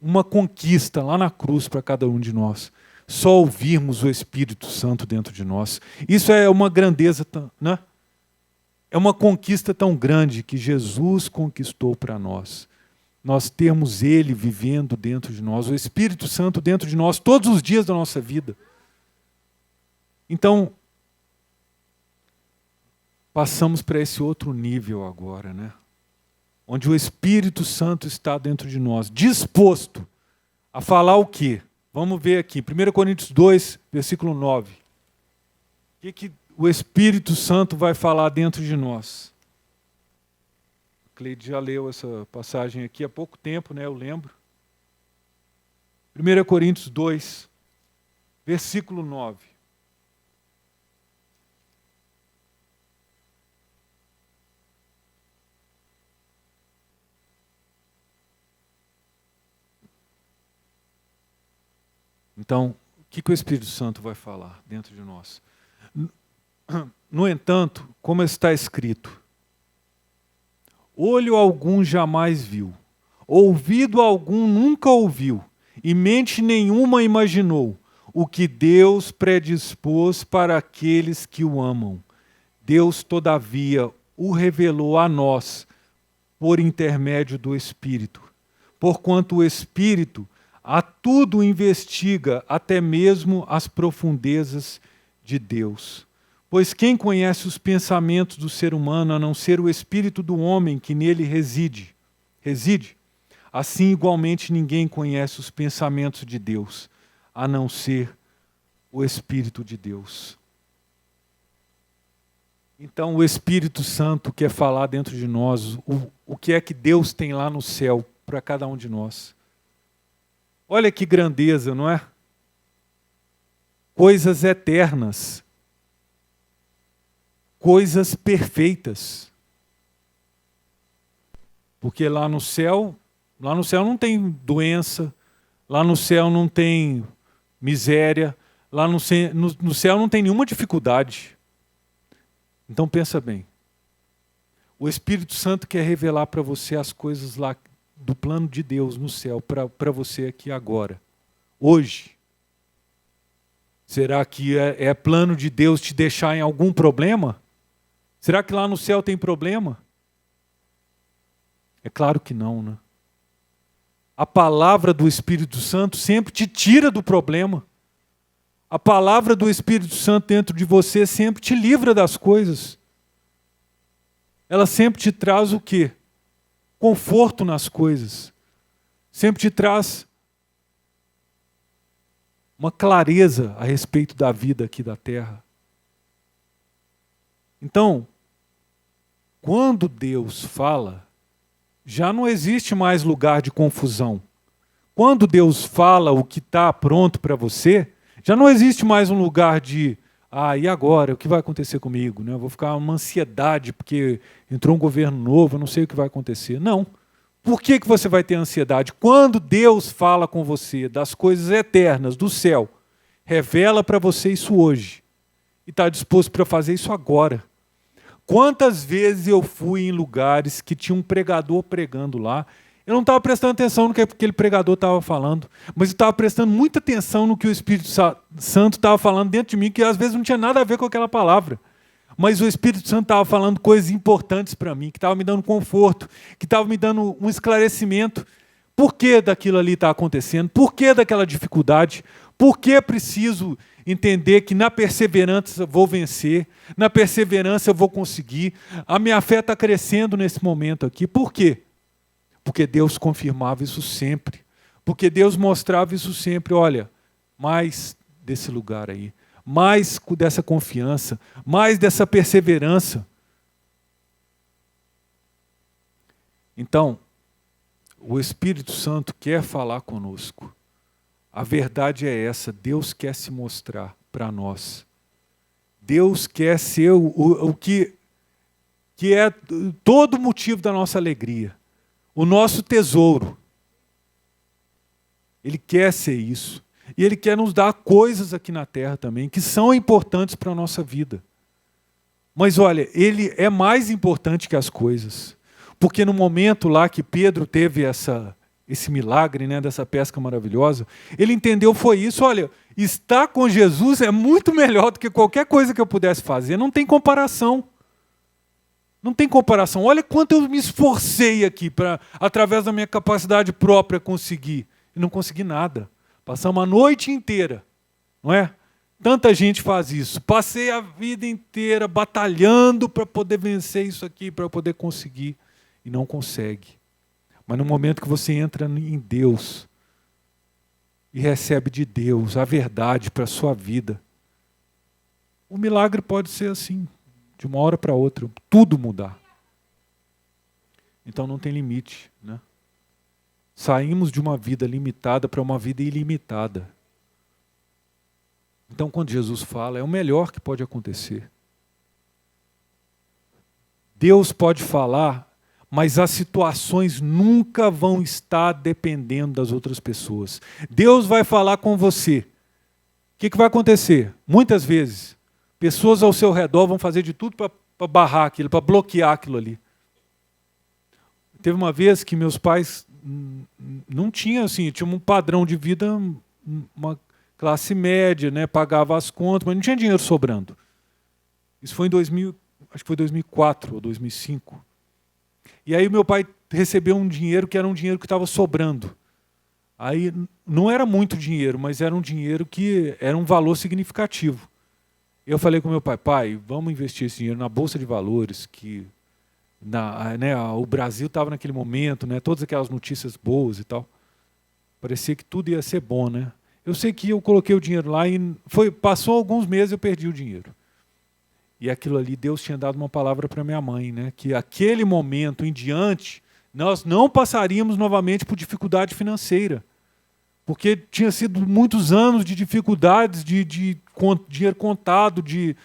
uma conquista lá na cruz para cada um de nós. Só ouvirmos o Espírito Santo dentro de nós. Isso é uma grandeza, né? É uma conquista tão grande que Jesus conquistou para nós. Nós temos Ele vivendo dentro de nós, o Espírito Santo dentro de nós, todos os dias da nossa vida. Então, passamos para esse outro nível agora, né? Onde o Espírito Santo está dentro de nós, disposto a falar o quê? Vamos ver aqui, 1 Coríntios 2, versículo 9. O que o Espírito Santo vai falar dentro de nós? A Cleide já leu essa passagem aqui há pouco tempo, né? Eu lembro. 1 Coríntios 2, versículo 9. Então, o que o Espírito Santo vai falar dentro de nós? No entanto, como está escrito, olho algum jamais viu, ouvido algum nunca ouviu, e mente nenhuma imaginou o que Deus predispôs para aqueles que o amam. Deus, todavia, o revelou a nós por intermédio do Espírito, porquanto o Espírito a tudo investiga, até mesmo as profundezas de Deus. Pois quem conhece os pensamentos do ser humano, a não ser o espírito do homem que nele reside? Assim, igualmente, ninguém conhece os pensamentos de Deus, a não ser o Espírito de Deus. Então, o Espírito Santo quer falar dentro de nós o que é que Deus tem lá no céu para cada um de nós. Olha que grandeza, não é? Coisas eternas. Coisas perfeitas. Porque lá no céu não tem doença, lá no céu não tem miséria, lá no céu não tem nenhuma dificuldade. Então pensa bem. O Espírito Santo quer revelar para você as coisas lá do plano de Deus no céu para você aqui agora, hoje. Será que é plano de Deus te deixar em algum problema? Será que lá no céu tem problema? É claro que não, né? A palavra do Espírito Santo sempre te tira do problema. A palavra do Espírito Santo dentro de você sempre te livra das coisas. Ela sempre te traz o quê? Conforto nas coisas. Sempre te traz uma clareza a respeito da vida aqui da terra. Então, quando Deus fala, já não existe mais lugar de confusão. Quando Deus fala o que está pronto para você, já não existe mais um lugar de e agora? O que vai acontecer comigo? Eu vou ficar uma ansiedade porque entrou um governo novo, eu não sei o que vai acontecer. Não. Por que você vai ter ansiedade? Quando Deus fala com você das coisas eternas, do céu, revela para você isso hoje. E está disposto para fazer isso agora. Quantas vezes eu fui em lugares que tinha um pregador pregando lá, eu não estava prestando atenção no que aquele pregador estava falando, mas eu estava prestando muita atenção no que o Espírito Santo estava falando dentro de mim, que às vezes não tinha nada a ver com aquela palavra. Mas o Espírito Santo estava falando coisas importantes para mim, que estava me dando conforto, que estava me dando um esclarecimento. Por que daquilo ali está acontecendo? Por que daquela dificuldade? Por que preciso entender que na perseverança eu vou vencer, na perseverança eu vou conseguir? A minha fé está crescendo nesse momento aqui. Por quê? Porque Deus confirmava isso sempre. Porque Deus mostrava isso sempre. Olha, mais desse lugar aí. mais dessa confiança, mais dessa perseverança. Então, o Espírito Santo quer falar conosco. A verdade é essa, Deus quer se mostrar para nós. Deus quer ser o que é todo o motivo da nossa alegria, o nosso tesouro. Ele quer ser isso. E Ele quer nos dar coisas aqui na terra também, que são importantes para a nossa vida. Mas olha, Ele é mais importante que as coisas. Porque no momento lá que Pedro teve esse milagre, né, dessa pesca maravilhosa, ele entendeu foi isso, olha, estar com Jesus é muito melhor do que qualquer coisa que eu pudesse fazer, não tem comparação. Não tem comparação. Olha quanto eu me esforcei aqui para, através da minha capacidade própria, conseguir. E não consegui nada. Passamos a noite inteira, não é? Tanta gente faz isso. Passei a vida inteira batalhando para poder vencer isso aqui, para poder conseguir. E não consegue. Mas no momento que você entra em Deus e recebe de Deus a verdade para a sua vida, o milagre pode ser assim, de uma hora para outra, tudo mudar. Então não tem limite, né? Saímos de uma vida limitada para uma vida ilimitada. Então quando Jesus fala, é o melhor que pode acontecer. Deus pode falar, mas as situações nunca vão estar dependendo das outras pessoas. Deus vai falar com você. O que vai acontecer? Muitas vezes, pessoas ao seu redor vão fazer de tudo para barrar aquilo, para bloquear aquilo ali. Teve uma vez que meus pais não tinham assim, tinha um padrão de vida, uma classe média, né, pagava as contas, mas não tinha dinheiro sobrando. Isso foi em acho que foi 2004 ou 2005. E aí meu pai recebeu um dinheiro que era um dinheiro que estava sobrando. Aí não era muito dinheiro, mas era um dinheiro que era um valor significativo. Eu falei com meu pai, pai, vamos investir esse dinheiro na Bolsa de Valores, que o Brasil estava naquele momento, né, todas aquelas notícias boas e tal. Parecia que tudo ia ser bom, né? Eu sei que eu coloquei o dinheiro lá e passou alguns meses e eu perdi o dinheiro. E aquilo ali, Deus tinha dado uma palavra para minha mãe, né? Que aquele momento em diante, nós não passaríamos novamente por dificuldade financeira. Porque tinha sido muitos anos de dificuldades, de dinheiro contado, de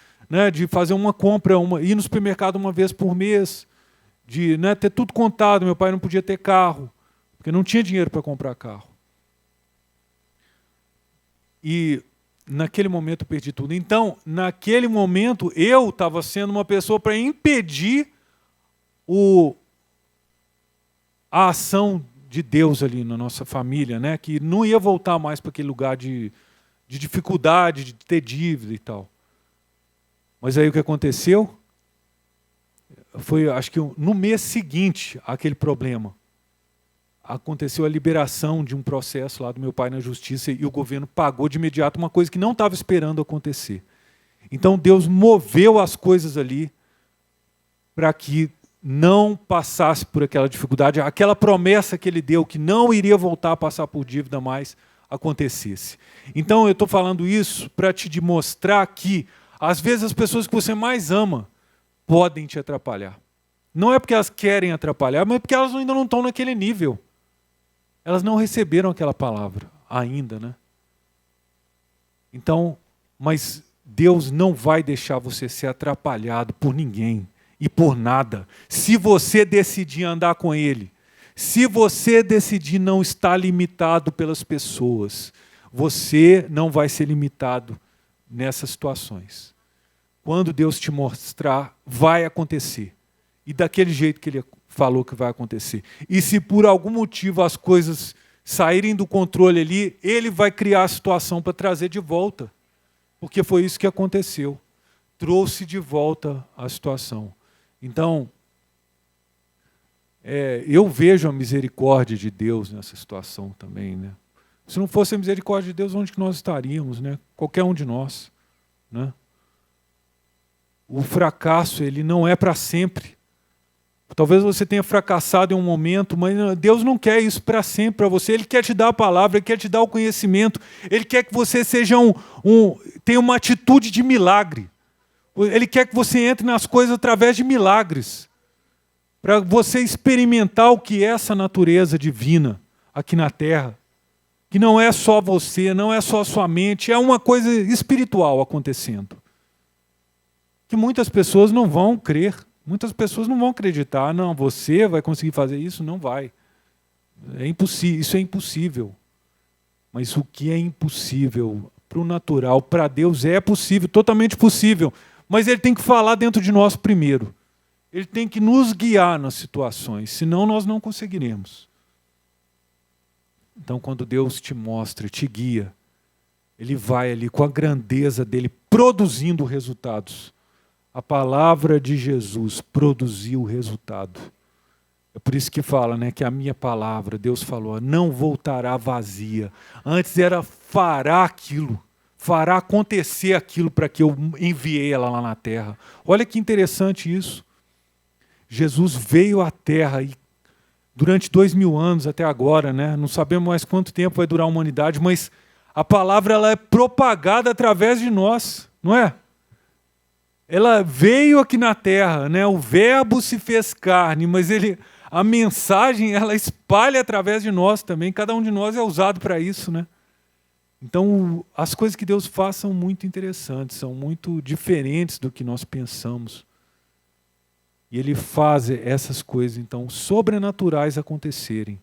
fazer uma compra, ir no supermercado uma vez por mês, de ter tudo contado. Meu pai não podia ter carro, porque não tinha dinheiro para comprar carro. E naquele momento eu perdi tudo. Então, naquele momento, eu estava sendo uma pessoa para impedir a ação de Deus ali na nossa família, né? Que não ia voltar mais para aquele lugar de dificuldade, de ter dívida e tal. Mas aí o que aconteceu? Foi, acho que no mês seguinte àquele problema, aconteceu a liberação de um processo lá do meu pai na justiça e o governo pagou de imediato uma coisa que não estava esperando acontecer. Então Deus moveu as coisas ali para que não passasse por aquela dificuldade, aquela promessa que Ele deu, que não iria voltar a passar por dívida mais, acontecesse. Então eu estou falando isso para te demonstrar que, às vezes, as pessoas que você mais ama podem te atrapalhar. Não é porque elas querem atrapalhar, mas porque elas ainda não estão naquele nível. Elas não receberam aquela palavra ainda, né? Então, mas Deus não vai deixar você ser atrapalhado por ninguém e por nada. Se você decidir andar com Ele, se você decidir não estar limitado pelas pessoas, você não vai ser limitado nessas situações. Quando Deus te mostrar, vai acontecer. E daquele jeito que Ele falou que vai acontecer. E se por algum motivo as coisas saírem do controle ali, Ele vai criar a situação para trazer de volta. Porque foi isso que aconteceu. Trouxe de volta a situação. Então, eu vejo a misericórdia de Deus nessa situação também, né? Se não fosse a misericórdia de Deus, onde que nós estaríamos, né? Qualquer um de nós, né? O fracasso, ele não é para sempre. Talvez você tenha fracassado em um momento, mas Deus não quer isso para sempre para você. Ele quer te dar a palavra, Ele quer te dar o conhecimento. Ele quer que você seja tenha uma atitude de milagre. Ele quer que você entre nas coisas através de milagres. Para você experimentar o que é essa natureza divina aqui na Terra. Que não é só você, não é só a sua mente, é uma coisa espiritual acontecendo. Que muitas pessoas não vão crer. Muitas pessoas não vão acreditar. Não, você vai conseguir fazer isso? Não vai. É impossível, isso é impossível. Mas o que é impossível para o natural, para Deus é possível, totalmente possível. Mas Ele tem que falar dentro de nós primeiro. Ele tem que nos guiar nas situações, senão nós não conseguiremos. Então, quando Deus te mostra, te guia, Ele vai ali com a grandeza dEle, produzindo resultados. A palavra de Jesus produziu o resultado. É por isso que fala, né, que a minha palavra, Deus falou, não voltará vazia. Antes era fará aquilo, fará acontecer aquilo para que eu enviei ela lá na terra. Olha que interessante isso. Jesus veio à terra e durante 2000 anos até agora, né, não sabemos mais quanto tempo vai durar a humanidade, mas a palavra ela é propagada através de nós, não é? Ela veio aqui na Terra, né? O verbo se fez carne, mas a mensagem ela espalha através de nós também. Cada um de nós é usado para isso, né? Então, as coisas que Deus faz são muito interessantes, são muito diferentes do que nós pensamos. E Ele faz essas coisas, então, sobrenaturais acontecerem.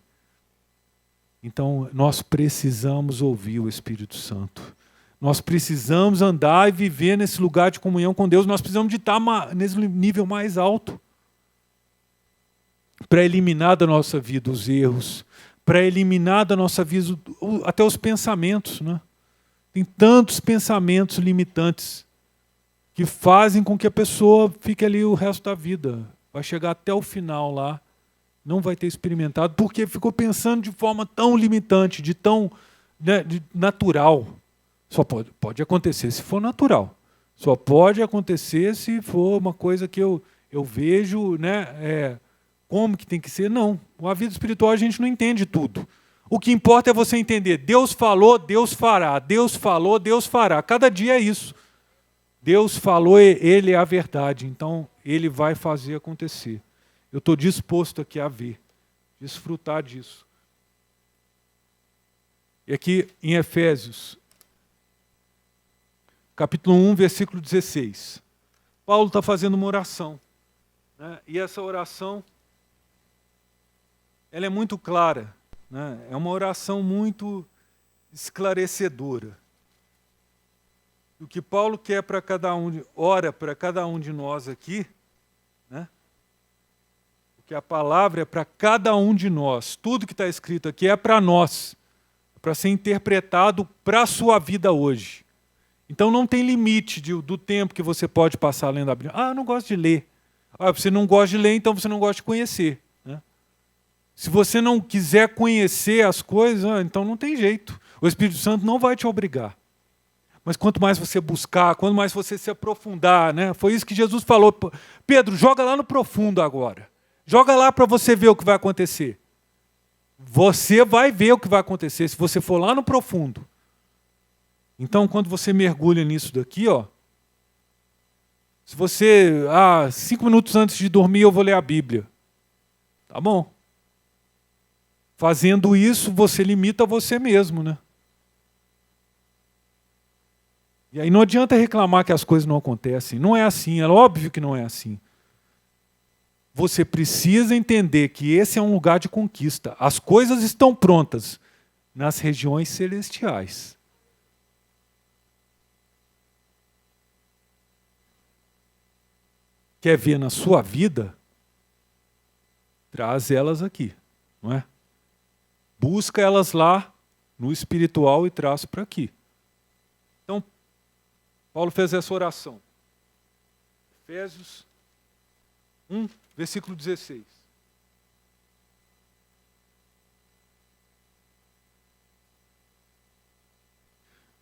Então, nós precisamos ouvir o Espírito Santo. Nós precisamos andar e viver nesse lugar de comunhão com Deus. Nós precisamos de estar nesse nível mais alto. Para eliminar da nossa vida os erros. Para eliminar da nossa vida até os pensamentos. Né? Tem tantos pensamentos limitantes que fazem com que a pessoa fique ali o resto da vida. Vai chegar até o final lá. Não vai ter experimentado. Porque ficou pensando de forma tão limitante, de natural. Só pode acontecer se for natural. Só pode acontecer se for uma coisa que eu vejo, né, como que tem que ser. Não, a vida espiritual a gente não entende tudo. O que importa é você entender. Deus falou, Deus fará. Deus falou, Deus fará. Cada dia é isso. Deus falou, Ele é a verdade. Então, Ele vai fazer acontecer. Eu estou disposto aqui a ver, desfrutar disso. E aqui em Efésios, capítulo 1, versículo 16. Paulo está fazendo uma oração. Né? E essa oração, ela é muito clara. Né? É uma oração muito esclarecedora. O que Paulo quer para cada um, ora para cada um de nós aqui, né? O que a palavra é para cada um de nós. Tudo que está escrito aqui é para nós. Para ser interpretado para a sua vida hoje. Então não tem limite do tempo que você pode passar lendo a Bíblia. Ah, eu não gosto de ler. Ah, você não gosta de ler, então você não gosta de conhecer. Né? Se você não quiser conhecer as coisas, então não tem jeito. O Espírito Santo não vai te obrigar. Mas quanto mais você buscar, quanto mais você se aprofundar, né? Foi isso que Jesus falou. Pedro, joga lá no profundo agora. Joga lá para você ver o que vai acontecer. Você vai ver o que vai acontecer se você for lá no profundo. Então, quando você mergulha nisso daqui, ó, se você, 5 minutos antes de dormir eu vou ler a Bíblia. Tá bom. Fazendo isso, você limita você mesmo, né? E aí não adianta reclamar que as coisas não acontecem. Não é assim, é óbvio que não é assim. Você precisa entender que esse é um lugar de conquista. As coisas estão prontas nas regiões celestiais. Quer ver na sua vida? Traz elas aqui, não é? Busca elas lá no espiritual e traz para aqui. Então, Paulo fez essa oração. Efésios 1, versículo 16.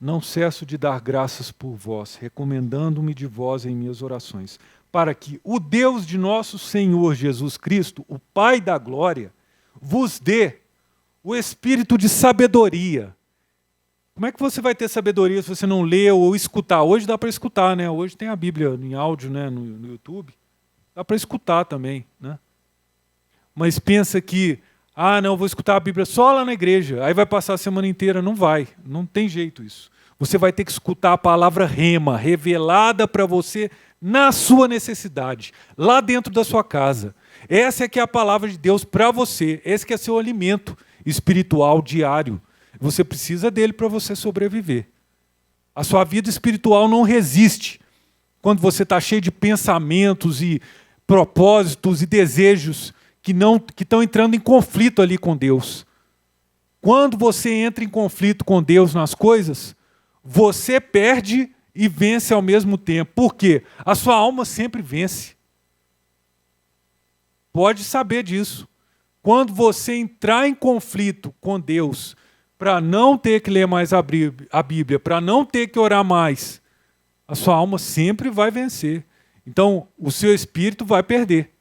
não cesso de dar graças por vós, recomendando-me de vós em minhas orações, para que o Deus de nosso Senhor Jesus Cristo, o Pai da glória, vos dê o espírito de sabedoria. Como é que você vai ter sabedoria se você não lê ou escutar? Hoje dá para escutar, né? Hoje tem a Bíblia em áudio, né? no YouTube. Dá para escutar também, né? Mas pensa que, não, vou escutar a Bíblia só lá na igreja, aí vai passar a semana inteira. Não vai, não tem jeito isso. Você vai ter que escutar a palavra rema, revelada para você na sua necessidade, lá dentro da sua casa. Essa é que é a palavra de Deus para você, esse que é seu alimento espiritual diário. Você precisa dele para você sobreviver. A sua vida espiritual não resiste quando você está cheio de pensamentos e propósitos e desejos que estão entrando em conflito ali com Deus. Quando você entra em conflito com Deus nas coisas, você perde e vence ao mesmo tempo. Por quê? A sua alma sempre vence. Pode saber disso. Quando você entrar em conflito com Deus, para não ter que ler mais a Bíblia, para não ter que orar mais, a sua alma sempre vai vencer. Então, o seu espírito vai perder.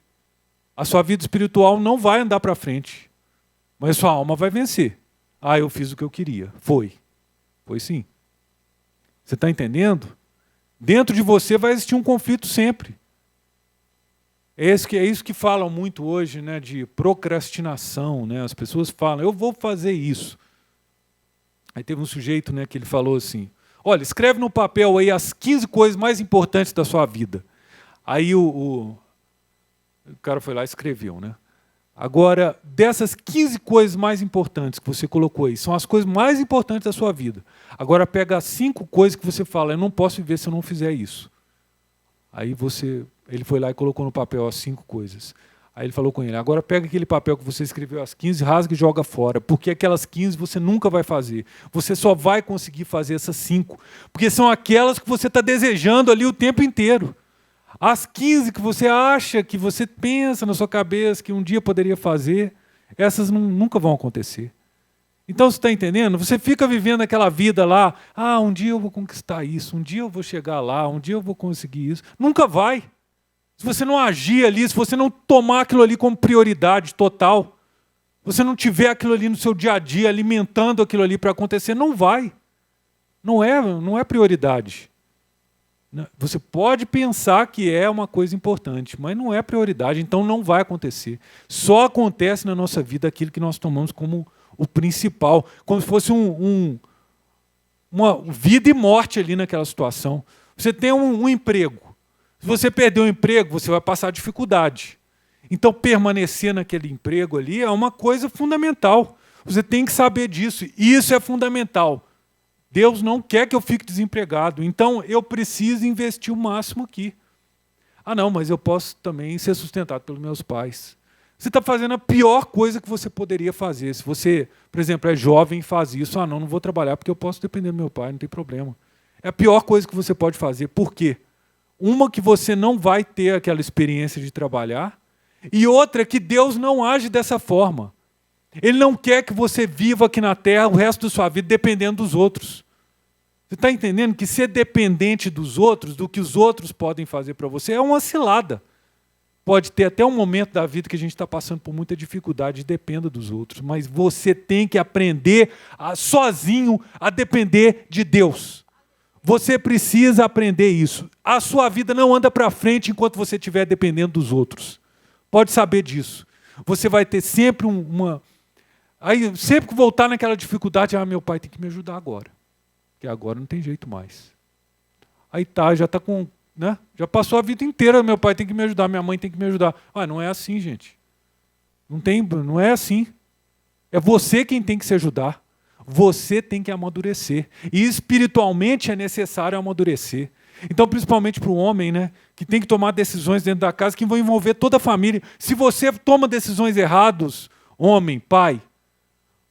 A sua vida espiritual não vai andar para frente, mas a sua alma vai vencer. Eu fiz o que eu queria. Foi sim. Você está entendendo? Dentro de você vai existir um conflito sempre. É isso que falam muito hoje, né, de procrastinação. Né? As pessoas falam, eu vou fazer isso. Aí teve um sujeito, né, que ele falou assim, olha, escreve no papel aí as 15 coisas mais importantes da sua vida. Aí o cara foi lá e escreveu, né? Agora, dessas 15 coisas mais importantes que você colocou aí, são as coisas mais importantes da sua vida. Agora pega as 5 coisas que você fala, eu não posso viver se eu não fizer isso. Aí ele foi lá e colocou no papel as 5 coisas. Aí ele falou com ele, agora pega aquele papel que você escreveu as 15, rasga e joga fora, porque aquelas 15 você nunca vai fazer. Você só vai conseguir fazer essas 5, porque são aquelas que você está desejando ali o tempo inteiro. As 15 que você acha, que você pensa na sua cabeça que um dia poderia fazer, essas nunca vão acontecer. Então você está entendendo? Você fica vivendo aquela vida lá, um dia eu vou conquistar isso, um dia eu vou chegar lá, um dia eu vou conseguir isso. Nunca vai. Se você não agir ali, se você não tomar aquilo ali como prioridade total, se você não tiver aquilo ali no seu dia a dia, alimentando aquilo ali para acontecer, não vai. Não é prioridade. Você pode pensar que é uma coisa importante, mas não é prioridade, então não vai acontecer. Só acontece na nossa vida aquilo que nós tomamos como o principal, como se fosse uma vida e morte ali naquela situação. Você tem um emprego. Se você perder o emprego, você vai passar dificuldade. Então, permanecer naquele emprego ali é uma coisa fundamental. Você tem que saber disso. Isso é fundamental. Deus não quer que eu fique desempregado. Então, eu preciso investir o máximo aqui. Não, mas eu posso também ser sustentado pelos meus pais. Você está fazendo a pior coisa que você poderia fazer. Se você, por exemplo, é jovem e faz isso, não vou trabalhar porque eu posso depender do meu pai, não tem problema. É a pior coisa que você pode fazer. Por quê? Uma, que você não vai ter aquela experiência de trabalhar, e outra é que Deus não age dessa forma. Ele não quer que você viva aqui na terra o resto da sua vida dependendo dos outros. Você está entendendo que ser dependente dos outros, do que os outros podem fazer para você, é uma cilada. Pode ter até um momento da vida que a gente está passando por muita dificuldade e dependa dos outros, mas você tem que aprender sozinho a depender de Deus. Você precisa aprender isso. A sua vida não anda para frente enquanto você estiver dependendo dos outros. Pode saber disso. Você vai ter sempre Aí, sempre que voltar naquela dificuldade, meu pai tem que me ajudar agora. Porque agora não tem jeito mais. Aí já está com... Né? Já passou a vida inteira, meu pai tem que me ajudar, minha mãe tem que me ajudar. Não é assim, gente. Não é assim. É você quem tem que se ajudar. Você tem que amadurecer. E espiritualmente é necessário amadurecer. Então, principalmente para o homem, né, que tem que tomar decisões dentro da casa que vão envolver toda a família. Se você toma decisões erradas, homem, pai,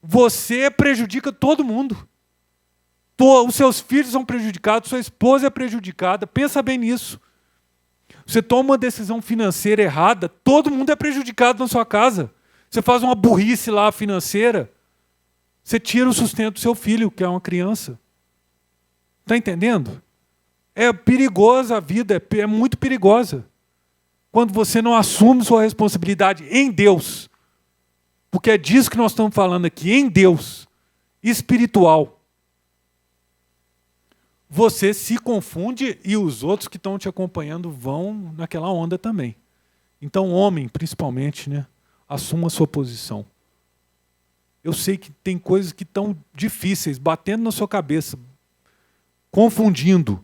você prejudica todo mundo. Os seus filhos são prejudicados, sua esposa é prejudicada. Pensa bem nisso. Você toma uma decisão financeira errada, todo mundo é prejudicado na sua casa. Você faz uma burrice lá financeira, você tira o sustento do seu filho, que é uma criança. Está entendendo? É perigosa a vida, é muito perigosa. Quando você não assume sua responsabilidade em Deus. Porque é disso que nós estamos falando aqui, em Deus, espiritual. Você se confunde e os outros que estão te acompanhando vão naquela onda também. Então, homem, principalmente, né, assuma a sua posição. Eu sei que tem coisas que estão difíceis, batendo na sua cabeça, confundindo.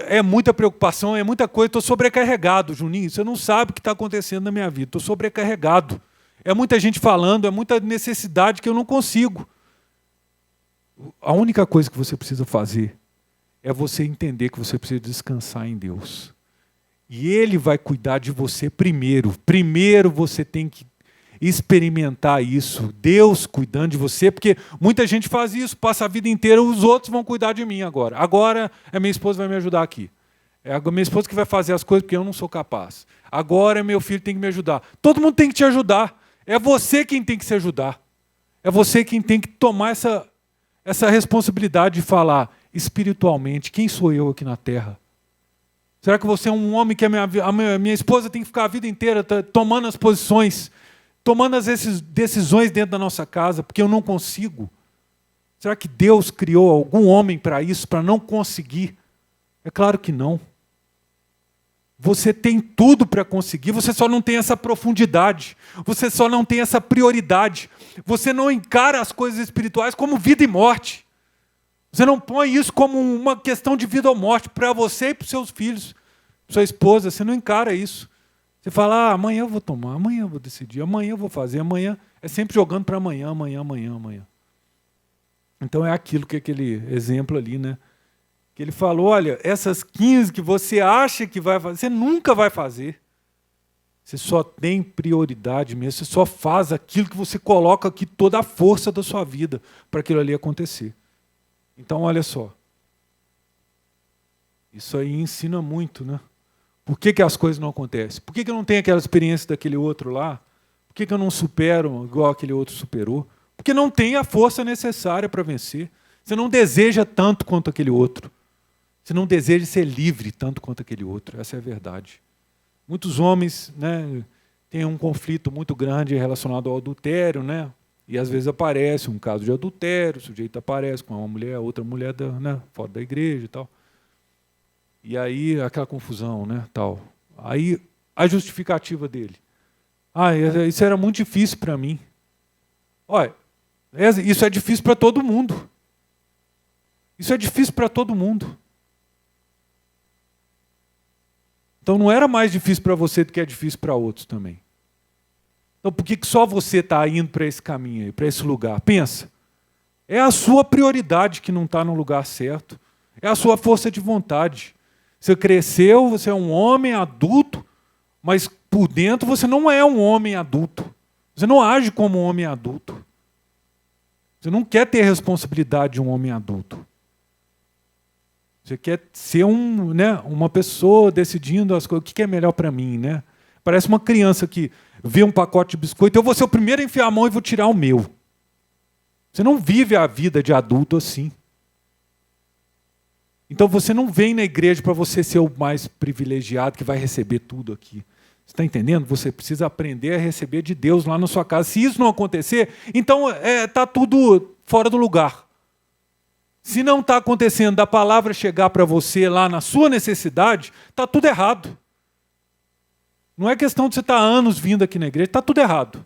É muita preocupação, é muita coisa. Estou sobrecarregado, Juninho. Você não sabe o que está acontecendo na minha vida. Estou sobrecarregado. É muita gente falando, é muita necessidade que eu não consigo. A única coisa que você precisa fazer é você entender que você precisa descansar em Deus. E Ele vai cuidar de você primeiro. Primeiro você tem que experimentar isso. Deus cuidando de você, porque muita gente faz isso, passa a vida inteira, os outros vão cuidar de mim agora. Agora a minha esposa vai me ajudar aqui. É a minha esposa que vai fazer as coisas porque eu não sou capaz. Agora meu filho tem que me ajudar. Todo mundo tem que te ajudar. É você quem tem que se ajudar. É você quem tem que tomar essa responsabilidade de falar espiritualmente, quem sou eu aqui na terra? Será que você é um homem que a minha esposa tem que ficar a vida inteira tomando as posições, tomando as decisões dentro da nossa casa, porque eu não consigo? Será que Deus criou algum homem para isso, para não conseguir? É claro que não. Você tem tudo para conseguir, você só não tem essa profundidade, você só não tem essa prioridade, você não encara as coisas espirituais como vida e morte. Você não põe isso como uma questão de vida ou morte para você e para os seus filhos, sua esposa, você não encara isso. Você fala, amanhã eu vou tomar, amanhã eu vou decidir, amanhã eu vou fazer, amanhã. É sempre jogando para amanhã, amanhã, amanhã, amanhã. Então é aquilo que aquele exemplo ali, né? Que ele falou, olha, essas 15 que você acha que vai fazer, você nunca vai fazer. Você só tem prioridade mesmo, você só faz aquilo que você coloca aqui, toda a força da sua vida para aquilo ali acontecer. Então, olha só. Isso aí ensina muito, né? Por que as coisas não acontecem? Por que eu não tenho aquela experiência daquele outro lá? Por que eu não supero igual aquele outro superou? Porque não tem a força necessária para vencer. Você não deseja tanto quanto aquele outro. Você não deseja ser livre tanto quanto aquele outro. Essa é a verdade. Muitos homens, né, têm um conflito muito grande relacionado ao adultério, né? E às vezes aparece um caso de adultério, o sujeito aparece com uma mulher, outra mulher né, fora da igreja e tal. E aí aquela confusão, né, tal. Aí a justificativa dele. Isso era muito difícil para mim. Olha, isso é difícil para todo mundo. Isso é difícil para todo mundo. Então não era mais difícil para você do que é difícil para outros também. Então por que só você está indo para esse caminho aí, para esse lugar? Pensa. É a sua prioridade que não está no lugar certo. É a sua força de vontade. Você cresceu, você é um homem adulto, mas por dentro você não é um homem adulto. Você não age como um homem adulto. Você não quer ter a responsabilidade de um homem adulto. Você quer ser uma pessoa decidindo as coisas, o que é melhor para mim, né? Parece uma criança que vê um pacote de biscoito, eu vou ser o primeiro a enfiar a mão e vou tirar o meu. Você não vive a vida de adulto assim. Então você não vem na igreja para você ser o mais privilegiado que vai receber tudo aqui. Você está entendendo? Você precisa aprender a receber de Deus lá na sua casa. Se isso não acontecer, então está tudo fora do lugar. Se não está acontecendo da palavra chegar para você lá na sua necessidade, está tudo errado. Não é questão de você estar anos vindo aqui na igreja, está tudo errado.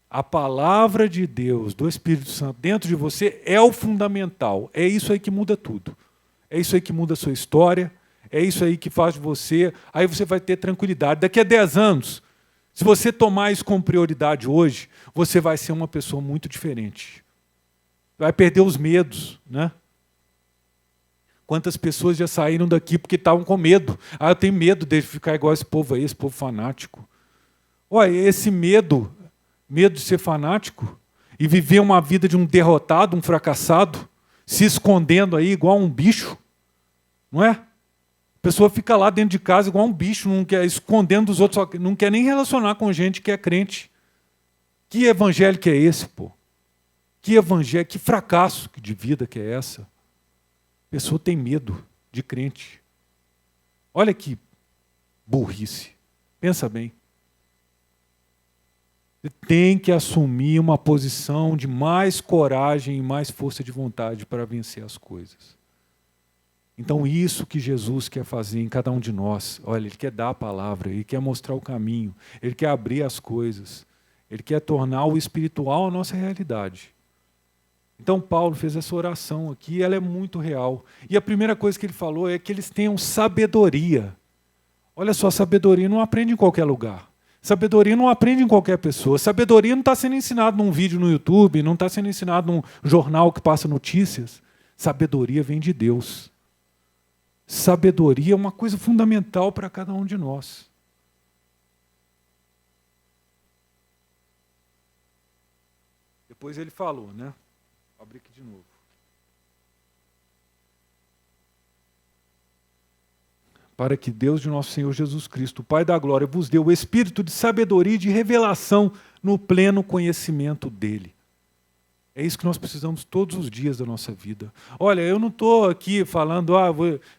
A palavra de Deus, do Espírito Santo, dentro de você é o fundamental. É isso aí que muda tudo. É isso aí que muda a sua história. É isso aí que faz de você. Aí você vai ter tranquilidade. Daqui a 10 anos, se você tomar isso como prioridade hoje, você vai ser uma pessoa muito diferente. Vai perder os medos, né? Quantas pessoas já saíram daqui porque estavam com medo. Eu tenho medo de ficar igual esse povo aí, esse povo fanático. Olha, esse medo de ser fanático e viver uma vida de um derrotado, um fracassado, se escondendo aí igual um bicho, não é? A pessoa fica lá dentro de casa igual um bicho, não quer escondendo dos outros, não quer nem relacionar com gente que é crente. Que evangelho que é esse, pô? Que evangelho, que fracasso de vida que é essa? pessoa tem medo de crente. Olha que burrice. Pensa bem. Você tem que assumir uma posição de mais coragem e mais força de vontade para vencer as coisas. Então, isso que Jesus quer fazer em cada um de nós, olha, Ele quer dar a palavra, Ele quer mostrar o caminho, Ele quer abrir as coisas, Ele quer tornar o espiritual a nossa realidade. Então, Paulo fez essa oração aqui, e ela é muito real. E a primeira coisa que ele falou é que eles tenham sabedoria. Olha só, sabedoria não aprende em qualquer lugar. Sabedoria não aprende em qualquer pessoa. Sabedoria não está sendo ensinado num vídeo no YouTube, não está sendo ensinado num jornal que passa notícias. Sabedoria vem de Deus. Sabedoria é uma coisa fundamental para cada um de nós. Depois ele falou, né? Vou abrir aqui de novo. Para que Deus de nosso Senhor Jesus Cristo, o Pai da glória, vos dê o espírito de sabedoria e de revelação no pleno conhecimento dEle. É isso que nós precisamos todos os dias da nossa vida. Olha, eu não estou aqui falando,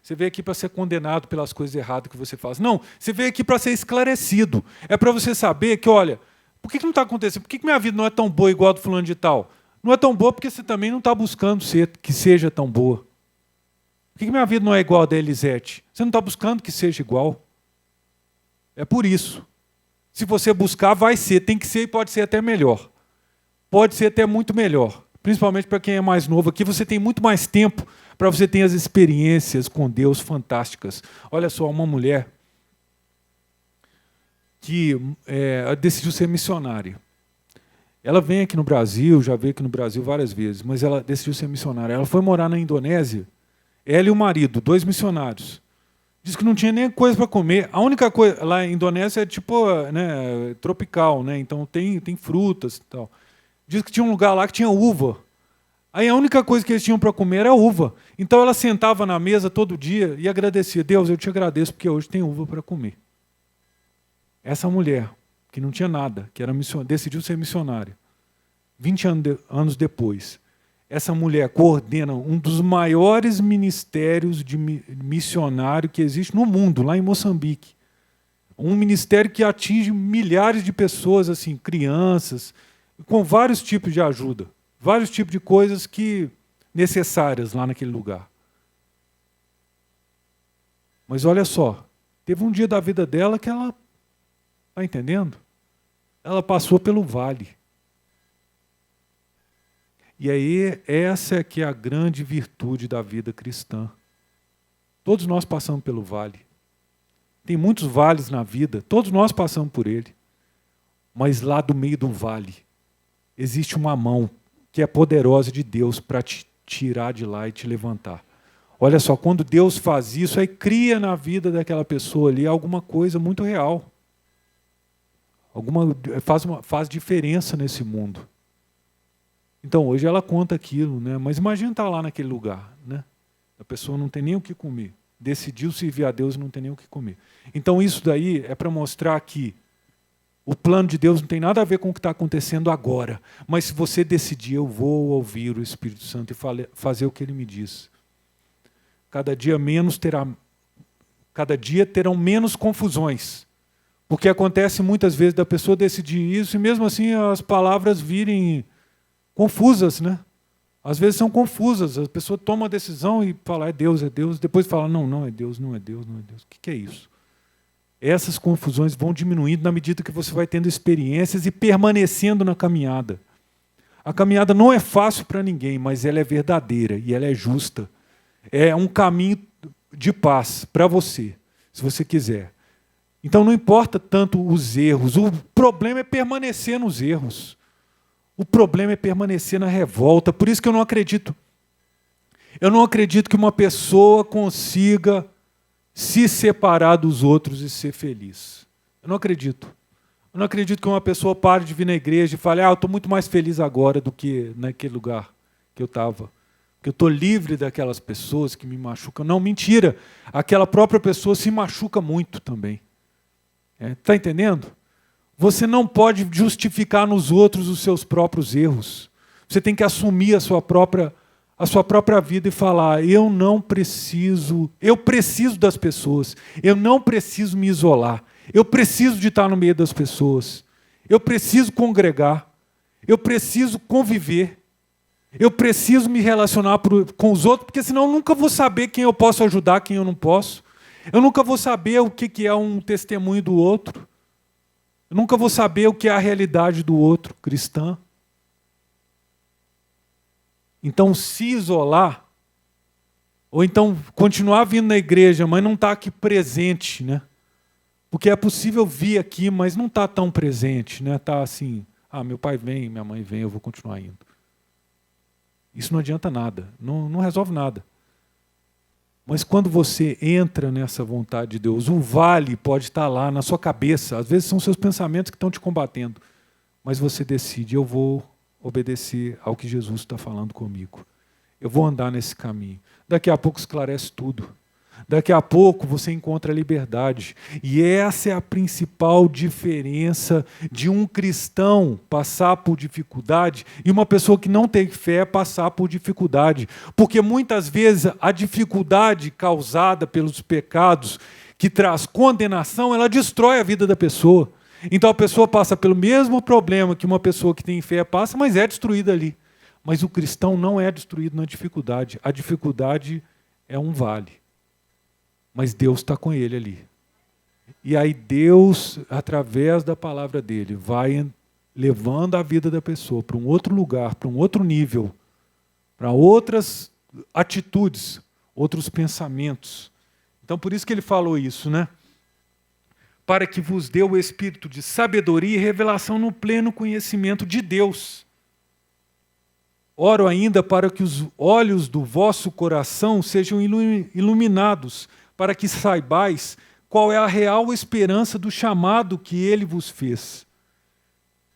você veio aqui para ser condenado pelas coisas erradas que você faz. Não, você veio aqui para ser esclarecido. É para você saber que, olha, por que não está acontecendo? Por que minha vida não é tão boa igual a do fulano de tal? Não é tão boa porque você também não está buscando que seja tão boa. Por que minha vida não é igual a da Elisete? Você não está buscando que seja igual. É por isso. Se você buscar, vai ser, tem que ser e pode ser até melhor. Pode ser até muito melhor. Principalmente para quem é mais novo aqui, você tem muito mais tempo para você ter as experiências com Deus fantásticas. Olha só, uma mulher que decidiu ser missionária. Ela vem aqui no Brasil, já veio aqui no Brasil várias vezes, mas ela decidiu ser missionária. Ela foi morar na Indonésia. Ela e o marido, 2 missionários. Diz que não tinha nem coisa para comer. A única coisa lá em Indonésia é tipo, né, tropical, né? Então tem frutas e tal. Diz que tinha um lugar lá que tinha uva. Aí a única coisa que eles tinham para comer era uva. Então ela sentava na mesa todo dia e agradecia. Deus, eu te agradeço porque hoje tem uva para comer. Essa mulher, que não tinha nada, que era decidiu ser missionária. 20 anos depois, essa mulher coordena um dos maiores ministérios de missionário que existe no mundo, lá em Moçambique. Um ministério que atinge milhares de pessoas, assim, crianças, com vários tipos de ajuda, vários tipos de coisas necessárias lá naquele lugar. Mas olha só, teve um dia da vida dela que ela, está entendendo? Ela passou pelo vale. E aí, essa é que é a grande virtude da vida cristã. Todos nós passamos pelo vale. Tem muitos vales na vida, todos nós passamos por ele. Mas lá do meio do vale, existe uma mão que é poderosa de Deus para te tirar de lá e te levantar. Olha só, quando Deus faz isso, aí cria na vida daquela pessoa ali alguma coisa muito real. Faz diferença nesse mundo. Então, hoje ela conta aquilo, né? Mas imagina estar lá naquele lugar, né? A pessoa não tem nem o que comer. Decidiu servir a Deus e não tem nem o que comer. Então, isso daí é para mostrar que o plano de Deus não tem nada a ver com o que está acontecendo agora. Mas se você decidir, eu vou ouvir o Espírito Santo e fazer o que Ele me diz. Cada dia terão menos confusões. Porque acontece muitas vezes da pessoa decidir isso e mesmo assim as palavras virem confusas, né? Às vezes são confusas. A pessoa toma a decisão e fala, é Deus, depois fala, não é Deus, não é Deus, não é Deus. O que é isso? Essas confusões vão diminuindo na medida que você vai tendo experiências e permanecendo na caminhada. A caminhada não é fácil para ninguém, mas ela é verdadeira e ela é justa. É um caminho de paz para você, se você quiser. Então não importa tanto os erros, o problema é permanecer nos erros. O problema é permanecer na revolta. Por isso que eu não acredito. Eu não acredito que uma pessoa consiga se separar dos outros e ser feliz. Eu não acredito. Eu não acredito que uma pessoa pare de vir na igreja e fale, eu estou muito mais feliz agora do que naquele lugar que eu estava. Porque eu estou livre daquelas pessoas que me machucam. Não, mentira. Aquela própria pessoa se machuca muito também. Está entendendo? Você não pode justificar nos outros os seus próprios erros. Você tem que assumir a sua própria a sua própria vida e falar: eu não preciso, eu preciso das pessoas, eu não preciso me isolar, eu preciso de estar no meio das pessoas, eu preciso congregar, eu preciso conviver, eu preciso me relacionar com os outros, porque senão eu nunca vou saber quem eu posso ajudar, quem eu não posso. Eu nunca vou saber o que é um testemunho do outro. Eu nunca vou saber o que é a realidade do outro, cristã. Então, se isolar, ou então continuar vindo na igreja, mas não estar aqui presente, né? Porque é possível vir aqui, mas não está tão presente, né? Está assim, meu pai vem, minha mãe vem, eu vou continuar indo. Isso não adianta nada, não resolve nada. Mas quando você entra nessa vontade de Deus, o vale pode estar lá na sua cabeça. Às vezes são seus pensamentos que estão te combatendo. Mas você decide: eu vou obedecer ao que Jesus está falando comigo. Eu vou andar nesse caminho. Daqui a pouco esclarece tudo. Daqui a pouco você encontra a liberdade. E essa é a principal diferença de um cristão passar por dificuldade e uma pessoa que não tem fé passar por dificuldade. Porque muitas vezes a dificuldade causada pelos pecados, que traz condenação, ela destrói a vida da pessoa. Então a pessoa passa pelo mesmo problema que uma pessoa que tem fé passa, mas é destruída ali. Mas o cristão não é destruído na dificuldade. A dificuldade é um vale. Mas Deus está com ele ali. E aí Deus, através da palavra dele, vai levando a vida da pessoa para um outro lugar, para um outro nível, para outras atitudes, outros pensamentos. Então por isso que ele falou isso, né? Para que vos dê o espírito de sabedoria e revelação no pleno conhecimento de Deus. Oro ainda para que os olhos do vosso coração sejam iluminados, para que saibais qual é a real esperança do chamado que ele vos fez.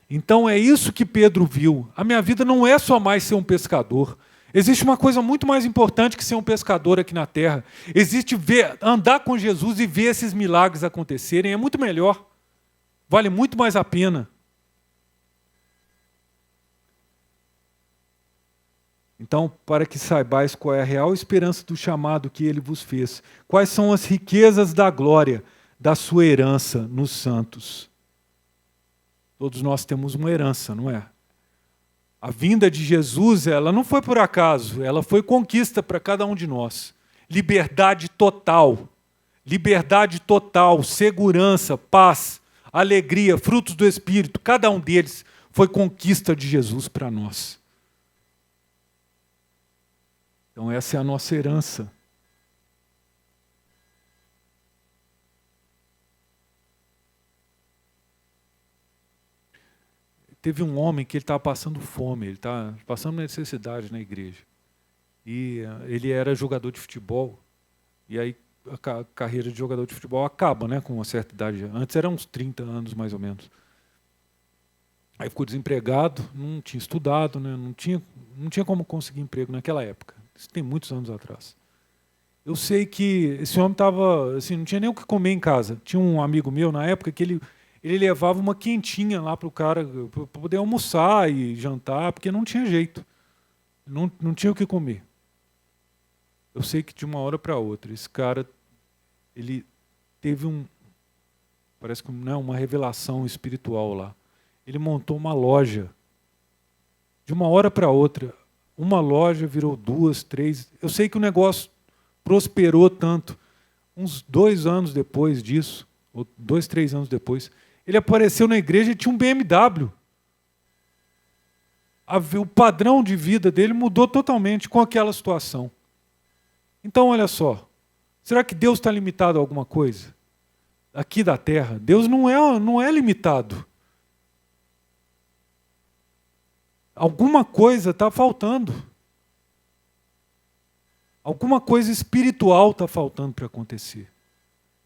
Então é isso que Pedro viu. A minha vida não é só mais ser um pescador. Existe uma coisa muito mais importante que ser um pescador aqui na terra. Existe andar com Jesus e ver esses milagres acontecerem. É muito melhor. Vale muito mais a pena. Então, para que saibais qual é a real esperança do chamado que ele vos fez, quais são as riquezas da glória da sua herança nos santos. Todos nós temos uma herança, não é? A vinda de Jesus, ela não foi por acaso, ela foi conquista para cada um de nós. Liberdade total, segurança, paz, alegria, frutos do Espírito, cada um deles foi conquista de Jesus para nós. Então essa é a nossa herança. Teve um homem que ele estava passando fome, ele estava passando necessidade na igreja. E ele era jogador de futebol. E aí a carreira de jogador de futebol acaba, né, com uma certa idade. Antes era uns 30 anos, mais ou menos. Aí ficou desempregado, não tinha estudado, né, não tinha como conseguir emprego naquela época. Isso tem muitos anos atrás. Eu sei que esse homem estava, assim, não tinha nem o que comer em casa. Tinha um amigo meu na época que ele levava uma quentinha lá para o cara para poder almoçar e jantar, porque não tinha jeito. Não tinha o que comer. Eu sei que de uma hora para outra, esse cara, ele teve parece que uma revelação espiritual lá. Ele montou uma loja. De uma hora para outra, uma loja virou 2, 3. Eu sei que o negócio prosperou tanto. Uns 2 anos depois disso, ou 2, 3 anos depois, ele apareceu na igreja e tinha um BMW. O padrão de vida dele mudou totalmente com aquela situação. Então, olha só, será que Deus está limitado a alguma coisa? Aqui da terra, Deus não é limitado. Alguma coisa está faltando. Alguma coisa espiritual está faltando para acontecer.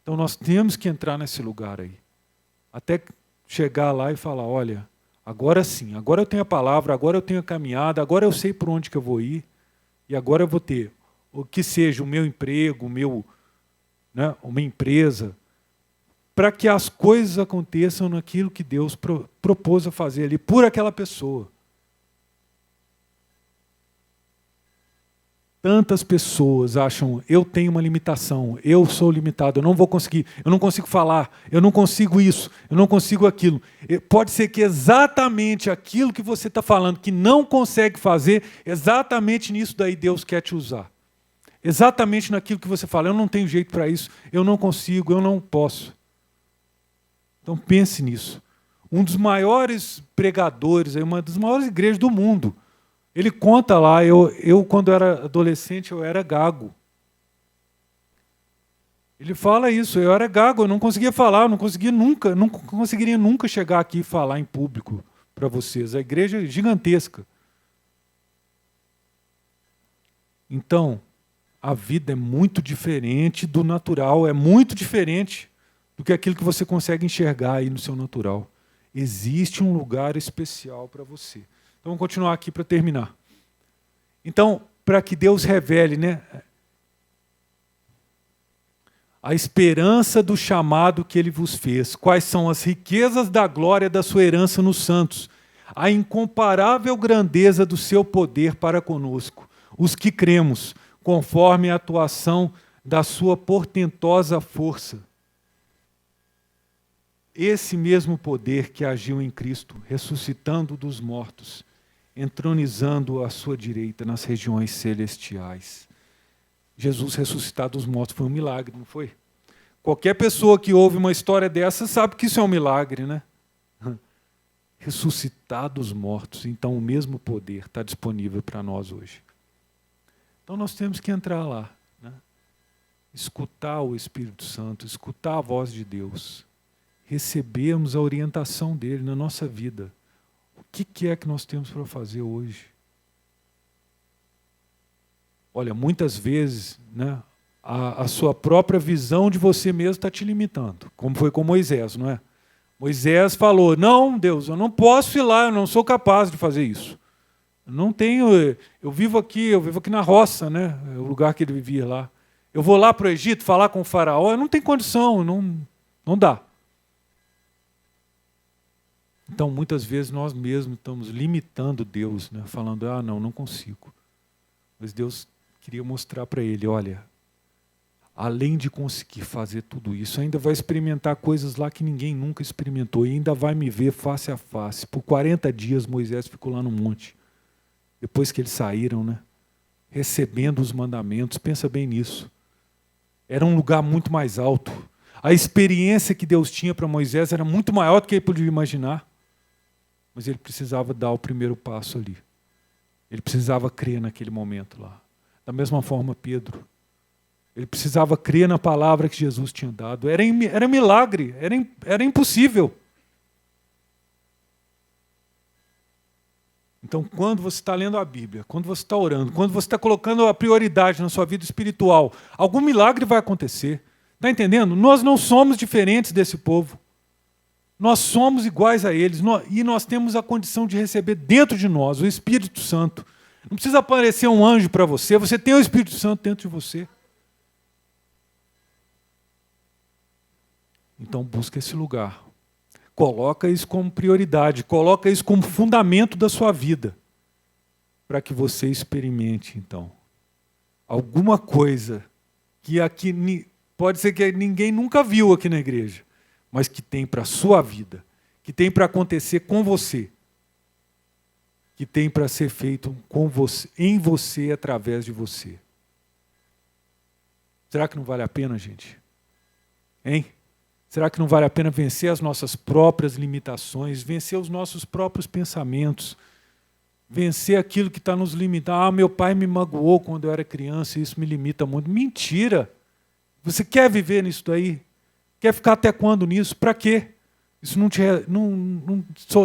Então nós temos que entrar nesse lugar aí. Até chegar lá e falar, olha, agora sim, agora eu tenho a palavra, agora eu tenho a caminhada, agora eu sei por onde que eu vou ir, e agora eu vou ter o que seja o meu emprego, uma empresa, para que as coisas aconteçam naquilo que Deus propôs a fazer ali por aquela pessoa. Tantas pessoas acham, eu tenho uma limitação, eu sou limitado, eu não vou conseguir, eu não consigo falar, eu não consigo isso, eu não consigo aquilo. Pode ser que exatamente aquilo que você está falando, que não consegue fazer, exatamente nisso daí Deus quer te usar. Exatamente naquilo que você fala, eu não tenho jeito para isso, eu não consigo, eu não posso. Então pense nisso. Um dos maiores pregadores, uma das maiores igrejas do mundo, ele conta lá, eu quando era adolescente, eu era gago. Ele fala isso, eu era gago, eu não conseguia falar, não conseguiria nunca chegar aqui e falar em público para vocês. A igreja é gigantesca. Então, a vida é muito diferente do natural, é muito diferente do que aquilo que você consegue enxergar aí no seu natural. Existe um lugar especial para você. Então, vamos continuar aqui para terminar. Então, para que Deus revele, né, a esperança do chamado que Ele vos fez, quais são as riquezas da glória da sua herança nos santos, a incomparável grandeza do seu poder para conosco, os que cremos, conforme a atuação da sua portentosa força. Esse mesmo poder que agiu em Cristo, ressuscitando dos mortos, entronizando à sua direita nas regiões celestiais. Jesus ressuscitar dos mortos foi um milagre, não foi? Qualquer pessoa que ouve uma história dessa sabe que isso é um milagre, né? Ressuscitar dos mortos. Então o mesmo poder está disponível para nós hoje. Então nós temos que entrar lá, né? Escutar o Espírito Santo, escutar a voz de Deus, recebermos a orientação dele na nossa vida. O que é que nós temos para fazer hoje? Olha, muitas vezes, né, a sua própria visão de você mesmo está te limitando, como foi com Moisés, não é? Moisés falou, não, Deus, eu não posso ir lá, eu não sou capaz de fazer isso. Eu vivo aqui na roça, né, o lugar que ele vivia lá. Eu vou lá para o Egito falar com o faraó, eu não tenho condição, não dá. Então, muitas vezes, nós mesmos estamos limitando Deus, né? Falando, não consigo. Mas Deus queria mostrar para ele, olha, além de conseguir fazer tudo isso, ainda vai experimentar coisas lá que ninguém nunca experimentou, e ainda vai me ver face a face. Por 40 dias, Moisés ficou lá no monte, depois que eles saíram, né? Recebendo os mandamentos, pensa bem nisso. Era um lugar muito mais alto. A experiência que Deus tinha para Moisés era muito maior do que ele podia imaginar. Mas ele precisava dar o primeiro passo ali. Ele precisava crer naquele momento lá. Da mesma forma, Pedro. Ele precisava crer na palavra que Jesus tinha dado. Era milagre, era impossível. Então, quando você está lendo a Bíblia, quando você está orando, quando você está colocando a prioridade na sua vida espiritual, algum milagre vai acontecer. Está entendendo? Nós não somos diferentes desse povo. Nós somos iguais a eles e nós temos a condição de receber dentro de nós o Espírito Santo. Não precisa aparecer um anjo para você, você tem o Espírito Santo dentro de você. Então busca esse lugar. Coloca isso como prioridade, coloca isso como fundamento da sua vida, para que você experimente, então, alguma coisa que aqui pode ser que ninguém nunca viu aqui na igreja, mas que tem para a sua vida, que tem para acontecer com você, que tem para ser feito com você, em você, através de você. Será que não vale a pena, gente? Hein? Será que não vale a pena vencer as nossas próprias limitações, vencer os nossos próprios pensamentos, vencer aquilo que está nos limitando? Meu pai me magoou quando eu era criança e isso me limita muito. Mentira! Você quer viver nisso daí? Quer ficar até quando nisso? Para quê? Isso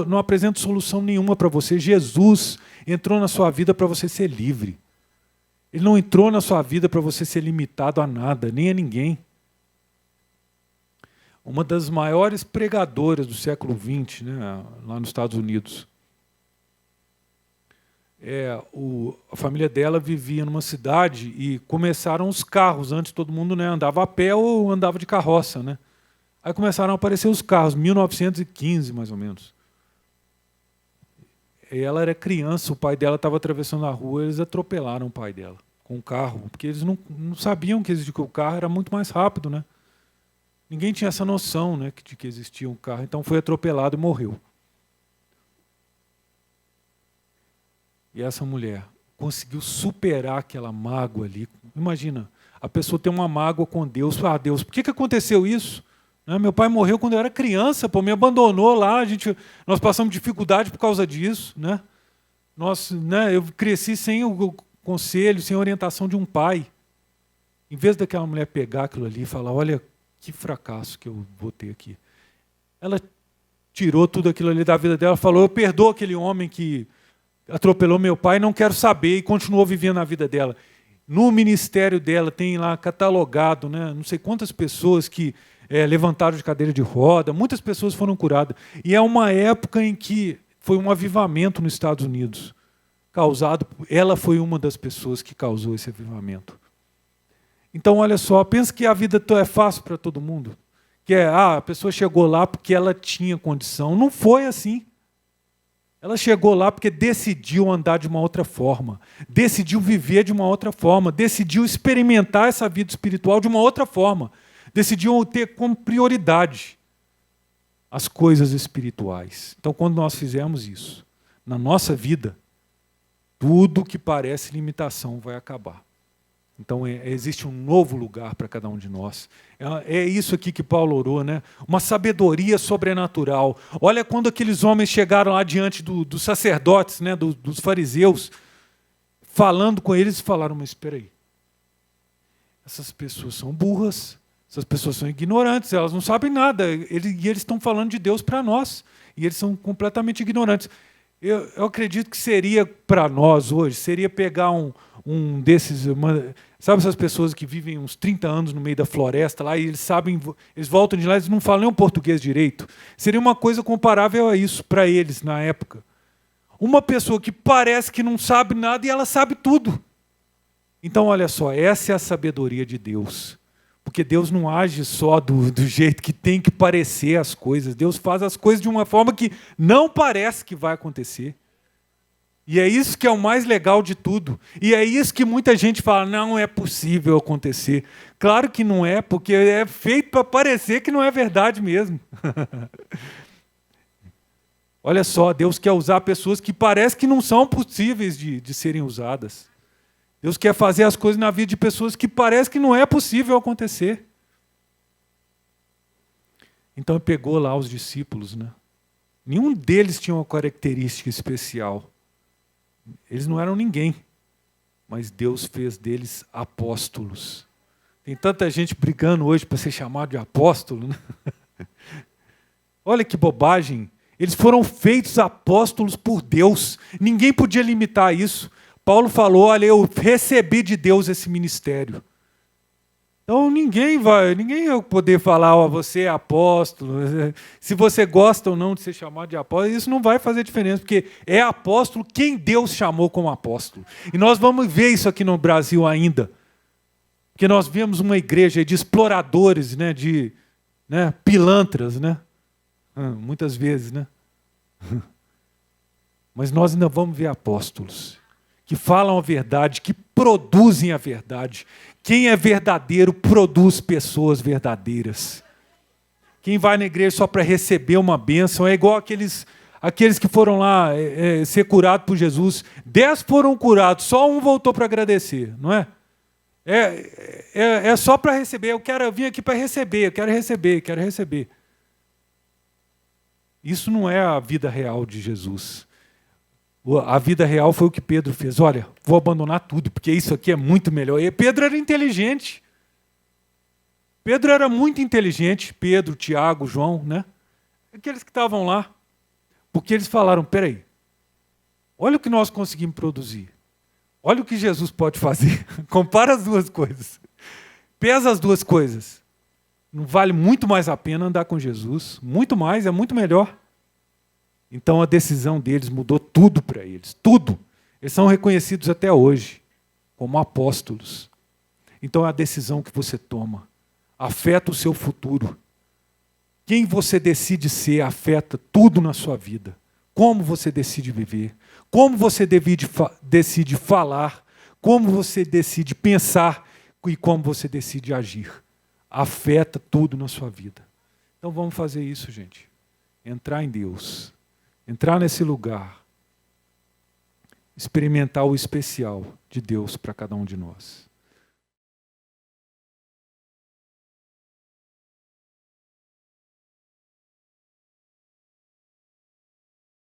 não apresenta solução nenhuma para você. Jesus entrou na sua vida para você ser livre. Ele não entrou na sua vida para você ser limitado a nada, nem a ninguém. Uma das maiores pregadoras do século XX, né, lá nos Estados Unidos, a família dela vivia numa cidade e começaram os carros. Antes todo mundo, né, andava a pé ou andava de carroça, né? Aí começaram a aparecer os carros, 1915 mais ou menos. Ela era criança, o pai dela estava atravessando a rua, eles atropelaram o pai dela, com o carro, porque eles não sabiam que existia, que o carro era muito mais rápido, né? Ninguém tinha essa noção, né, de que existia um carro, então foi atropelado e morreu. E essa mulher conseguiu superar aquela mágoa ali. Imagina, a pessoa tem uma mágoa com Deus. Ah, Deus, por que aconteceu isso? Meu pai morreu quando eu era criança, me abandonou lá, nós passamos dificuldade por causa disso. Eu cresci sem o conselho, sem a orientação de um pai. Em vez daquela mulher pegar aquilo ali e falar, olha que fracasso que eu vou ter aqui. Ela tirou tudo aquilo ali da vida dela, falou, eu perdoo aquele homem que atropelou meu pai, não quero saber, e continuou vivendo a vida dela. No ministério dela tem lá catalogado, não sei quantas pessoas que levantaram de cadeira de roda, muitas pessoas foram curadas. E é uma época em que foi um avivamento nos Estados Unidos, ela foi uma das pessoas que causou esse avivamento. Então, olha só, pensa que a vida é fácil para todo mundo. Que a pessoa chegou lá porque ela tinha condição. Não foi assim. Ela chegou lá porque decidiu andar de uma outra forma, decidiu viver de uma outra forma, decidiu experimentar essa vida espiritual de uma outra forma, decidiu ter como prioridade as coisas espirituais. Então, quando nós fizermos isso, na nossa vida, tudo que parece limitação vai acabar. Então, existe um novo lugar para cada um de nós. É isso aqui que Paulo orou, Uma sabedoria sobrenatural. Olha quando aqueles homens chegaram lá diante dos sacerdotes, dos fariseus, falando com eles, falaram, mas espera aí, essas pessoas são burras, essas pessoas são ignorantes, elas não sabem nada, e eles estão falando de Deus para nós, e eles são completamente ignorantes. Eu acredito que seria para nós hoje, seria pegar um desses... Sabe essas pessoas que vivem uns 30 anos no meio da floresta lá e eles voltam de lá e eles não falam nem o português direito? Seria uma coisa comparável a isso para eles na época. Uma pessoa que parece que não sabe nada e ela sabe tudo. Então, olha só, essa é a sabedoria de Deus. Porque Deus não age só do jeito que tem que parecer as coisas. Deus faz as coisas de uma forma que não parece que vai acontecer. E é isso que é o mais legal de tudo. E é isso que muita gente fala, não é possível acontecer. Claro que não é, porque é feito para parecer que não é verdade mesmo. Olha só, Deus quer usar pessoas que parece que não são possíveis de serem usadas. Deus quer fazer as coisas na vida de pessoas que parece que não é possível acontecer. Então ele pegou lá os discípulos, Nenhum deles tinha uma característica especial. Eles não eram ninguém, mas Deus fez deles apóstolos. Tem tanta gente brigando hoje para ser chamado de apóstolo. Olha que bobagem. Eles foram feitos apóstolos por Deus. Ninguém podia limitar isso. Paulo falou, olha, eu recebi de Deus esse ministério. Então ninguém vai poder falar, você é apóstolo. Se você gosta ou não de ser chamado de apóstolo, isso não vai fazer diferença, porque é apóstolo quem Deus chamou como apóstolo. E nós vamos ver isso aqui no Brasil ainda. Porque nós vemos uma igreja de exploradores, de pilantras, muitas vezes. Mas nós ainda vamos ver apóstolos que falam a verdade, que produzem a verdade. Quem é verdadeiro produz pessoas verdadeiras. Quem vai na igreja só para receber uma bênção é igual aqueles que foram lá ser curados por Jesus. 10 foram curados, só um voltou para agradecer, não é? É só para receber. Eu vim aqui para receber, eu quero receber. Isso não é a vida real de Jesus. A vida real foi o que Pedro fez. Olha, vou abandonar tudo, porque isso aqui é muito melhor. E Pedro era inteligente. Pedro era muito inteligente. Pedro, Tiago, João, aqueles que estavam lá. Porque eles falaram, peraí, olha o que nós conseguimos produzir. Olha o que Jesus pode fazer. Compara as duas coisas. Pesa as duas coisas. Não vale muito mais a pena andar com Jesus. Muito mais, é muito melhor. Então a decisão deles mudou tudo para eles. Tudo. Eles são reconhecidos até hoje como apóstolos. Então a decisão que você toma afeta o seu futuro. Quem você decide ser afeta tudo na sua vida. Como você decide viver. Como você decide falar. Como você decide pensar e como você decide agir. Afeta tudo na sua vida. Então vamos fazer isso, gente. Entrar em Deus. Entrar nesse lugar. Experimentar o especial de Deus para cada um de nós.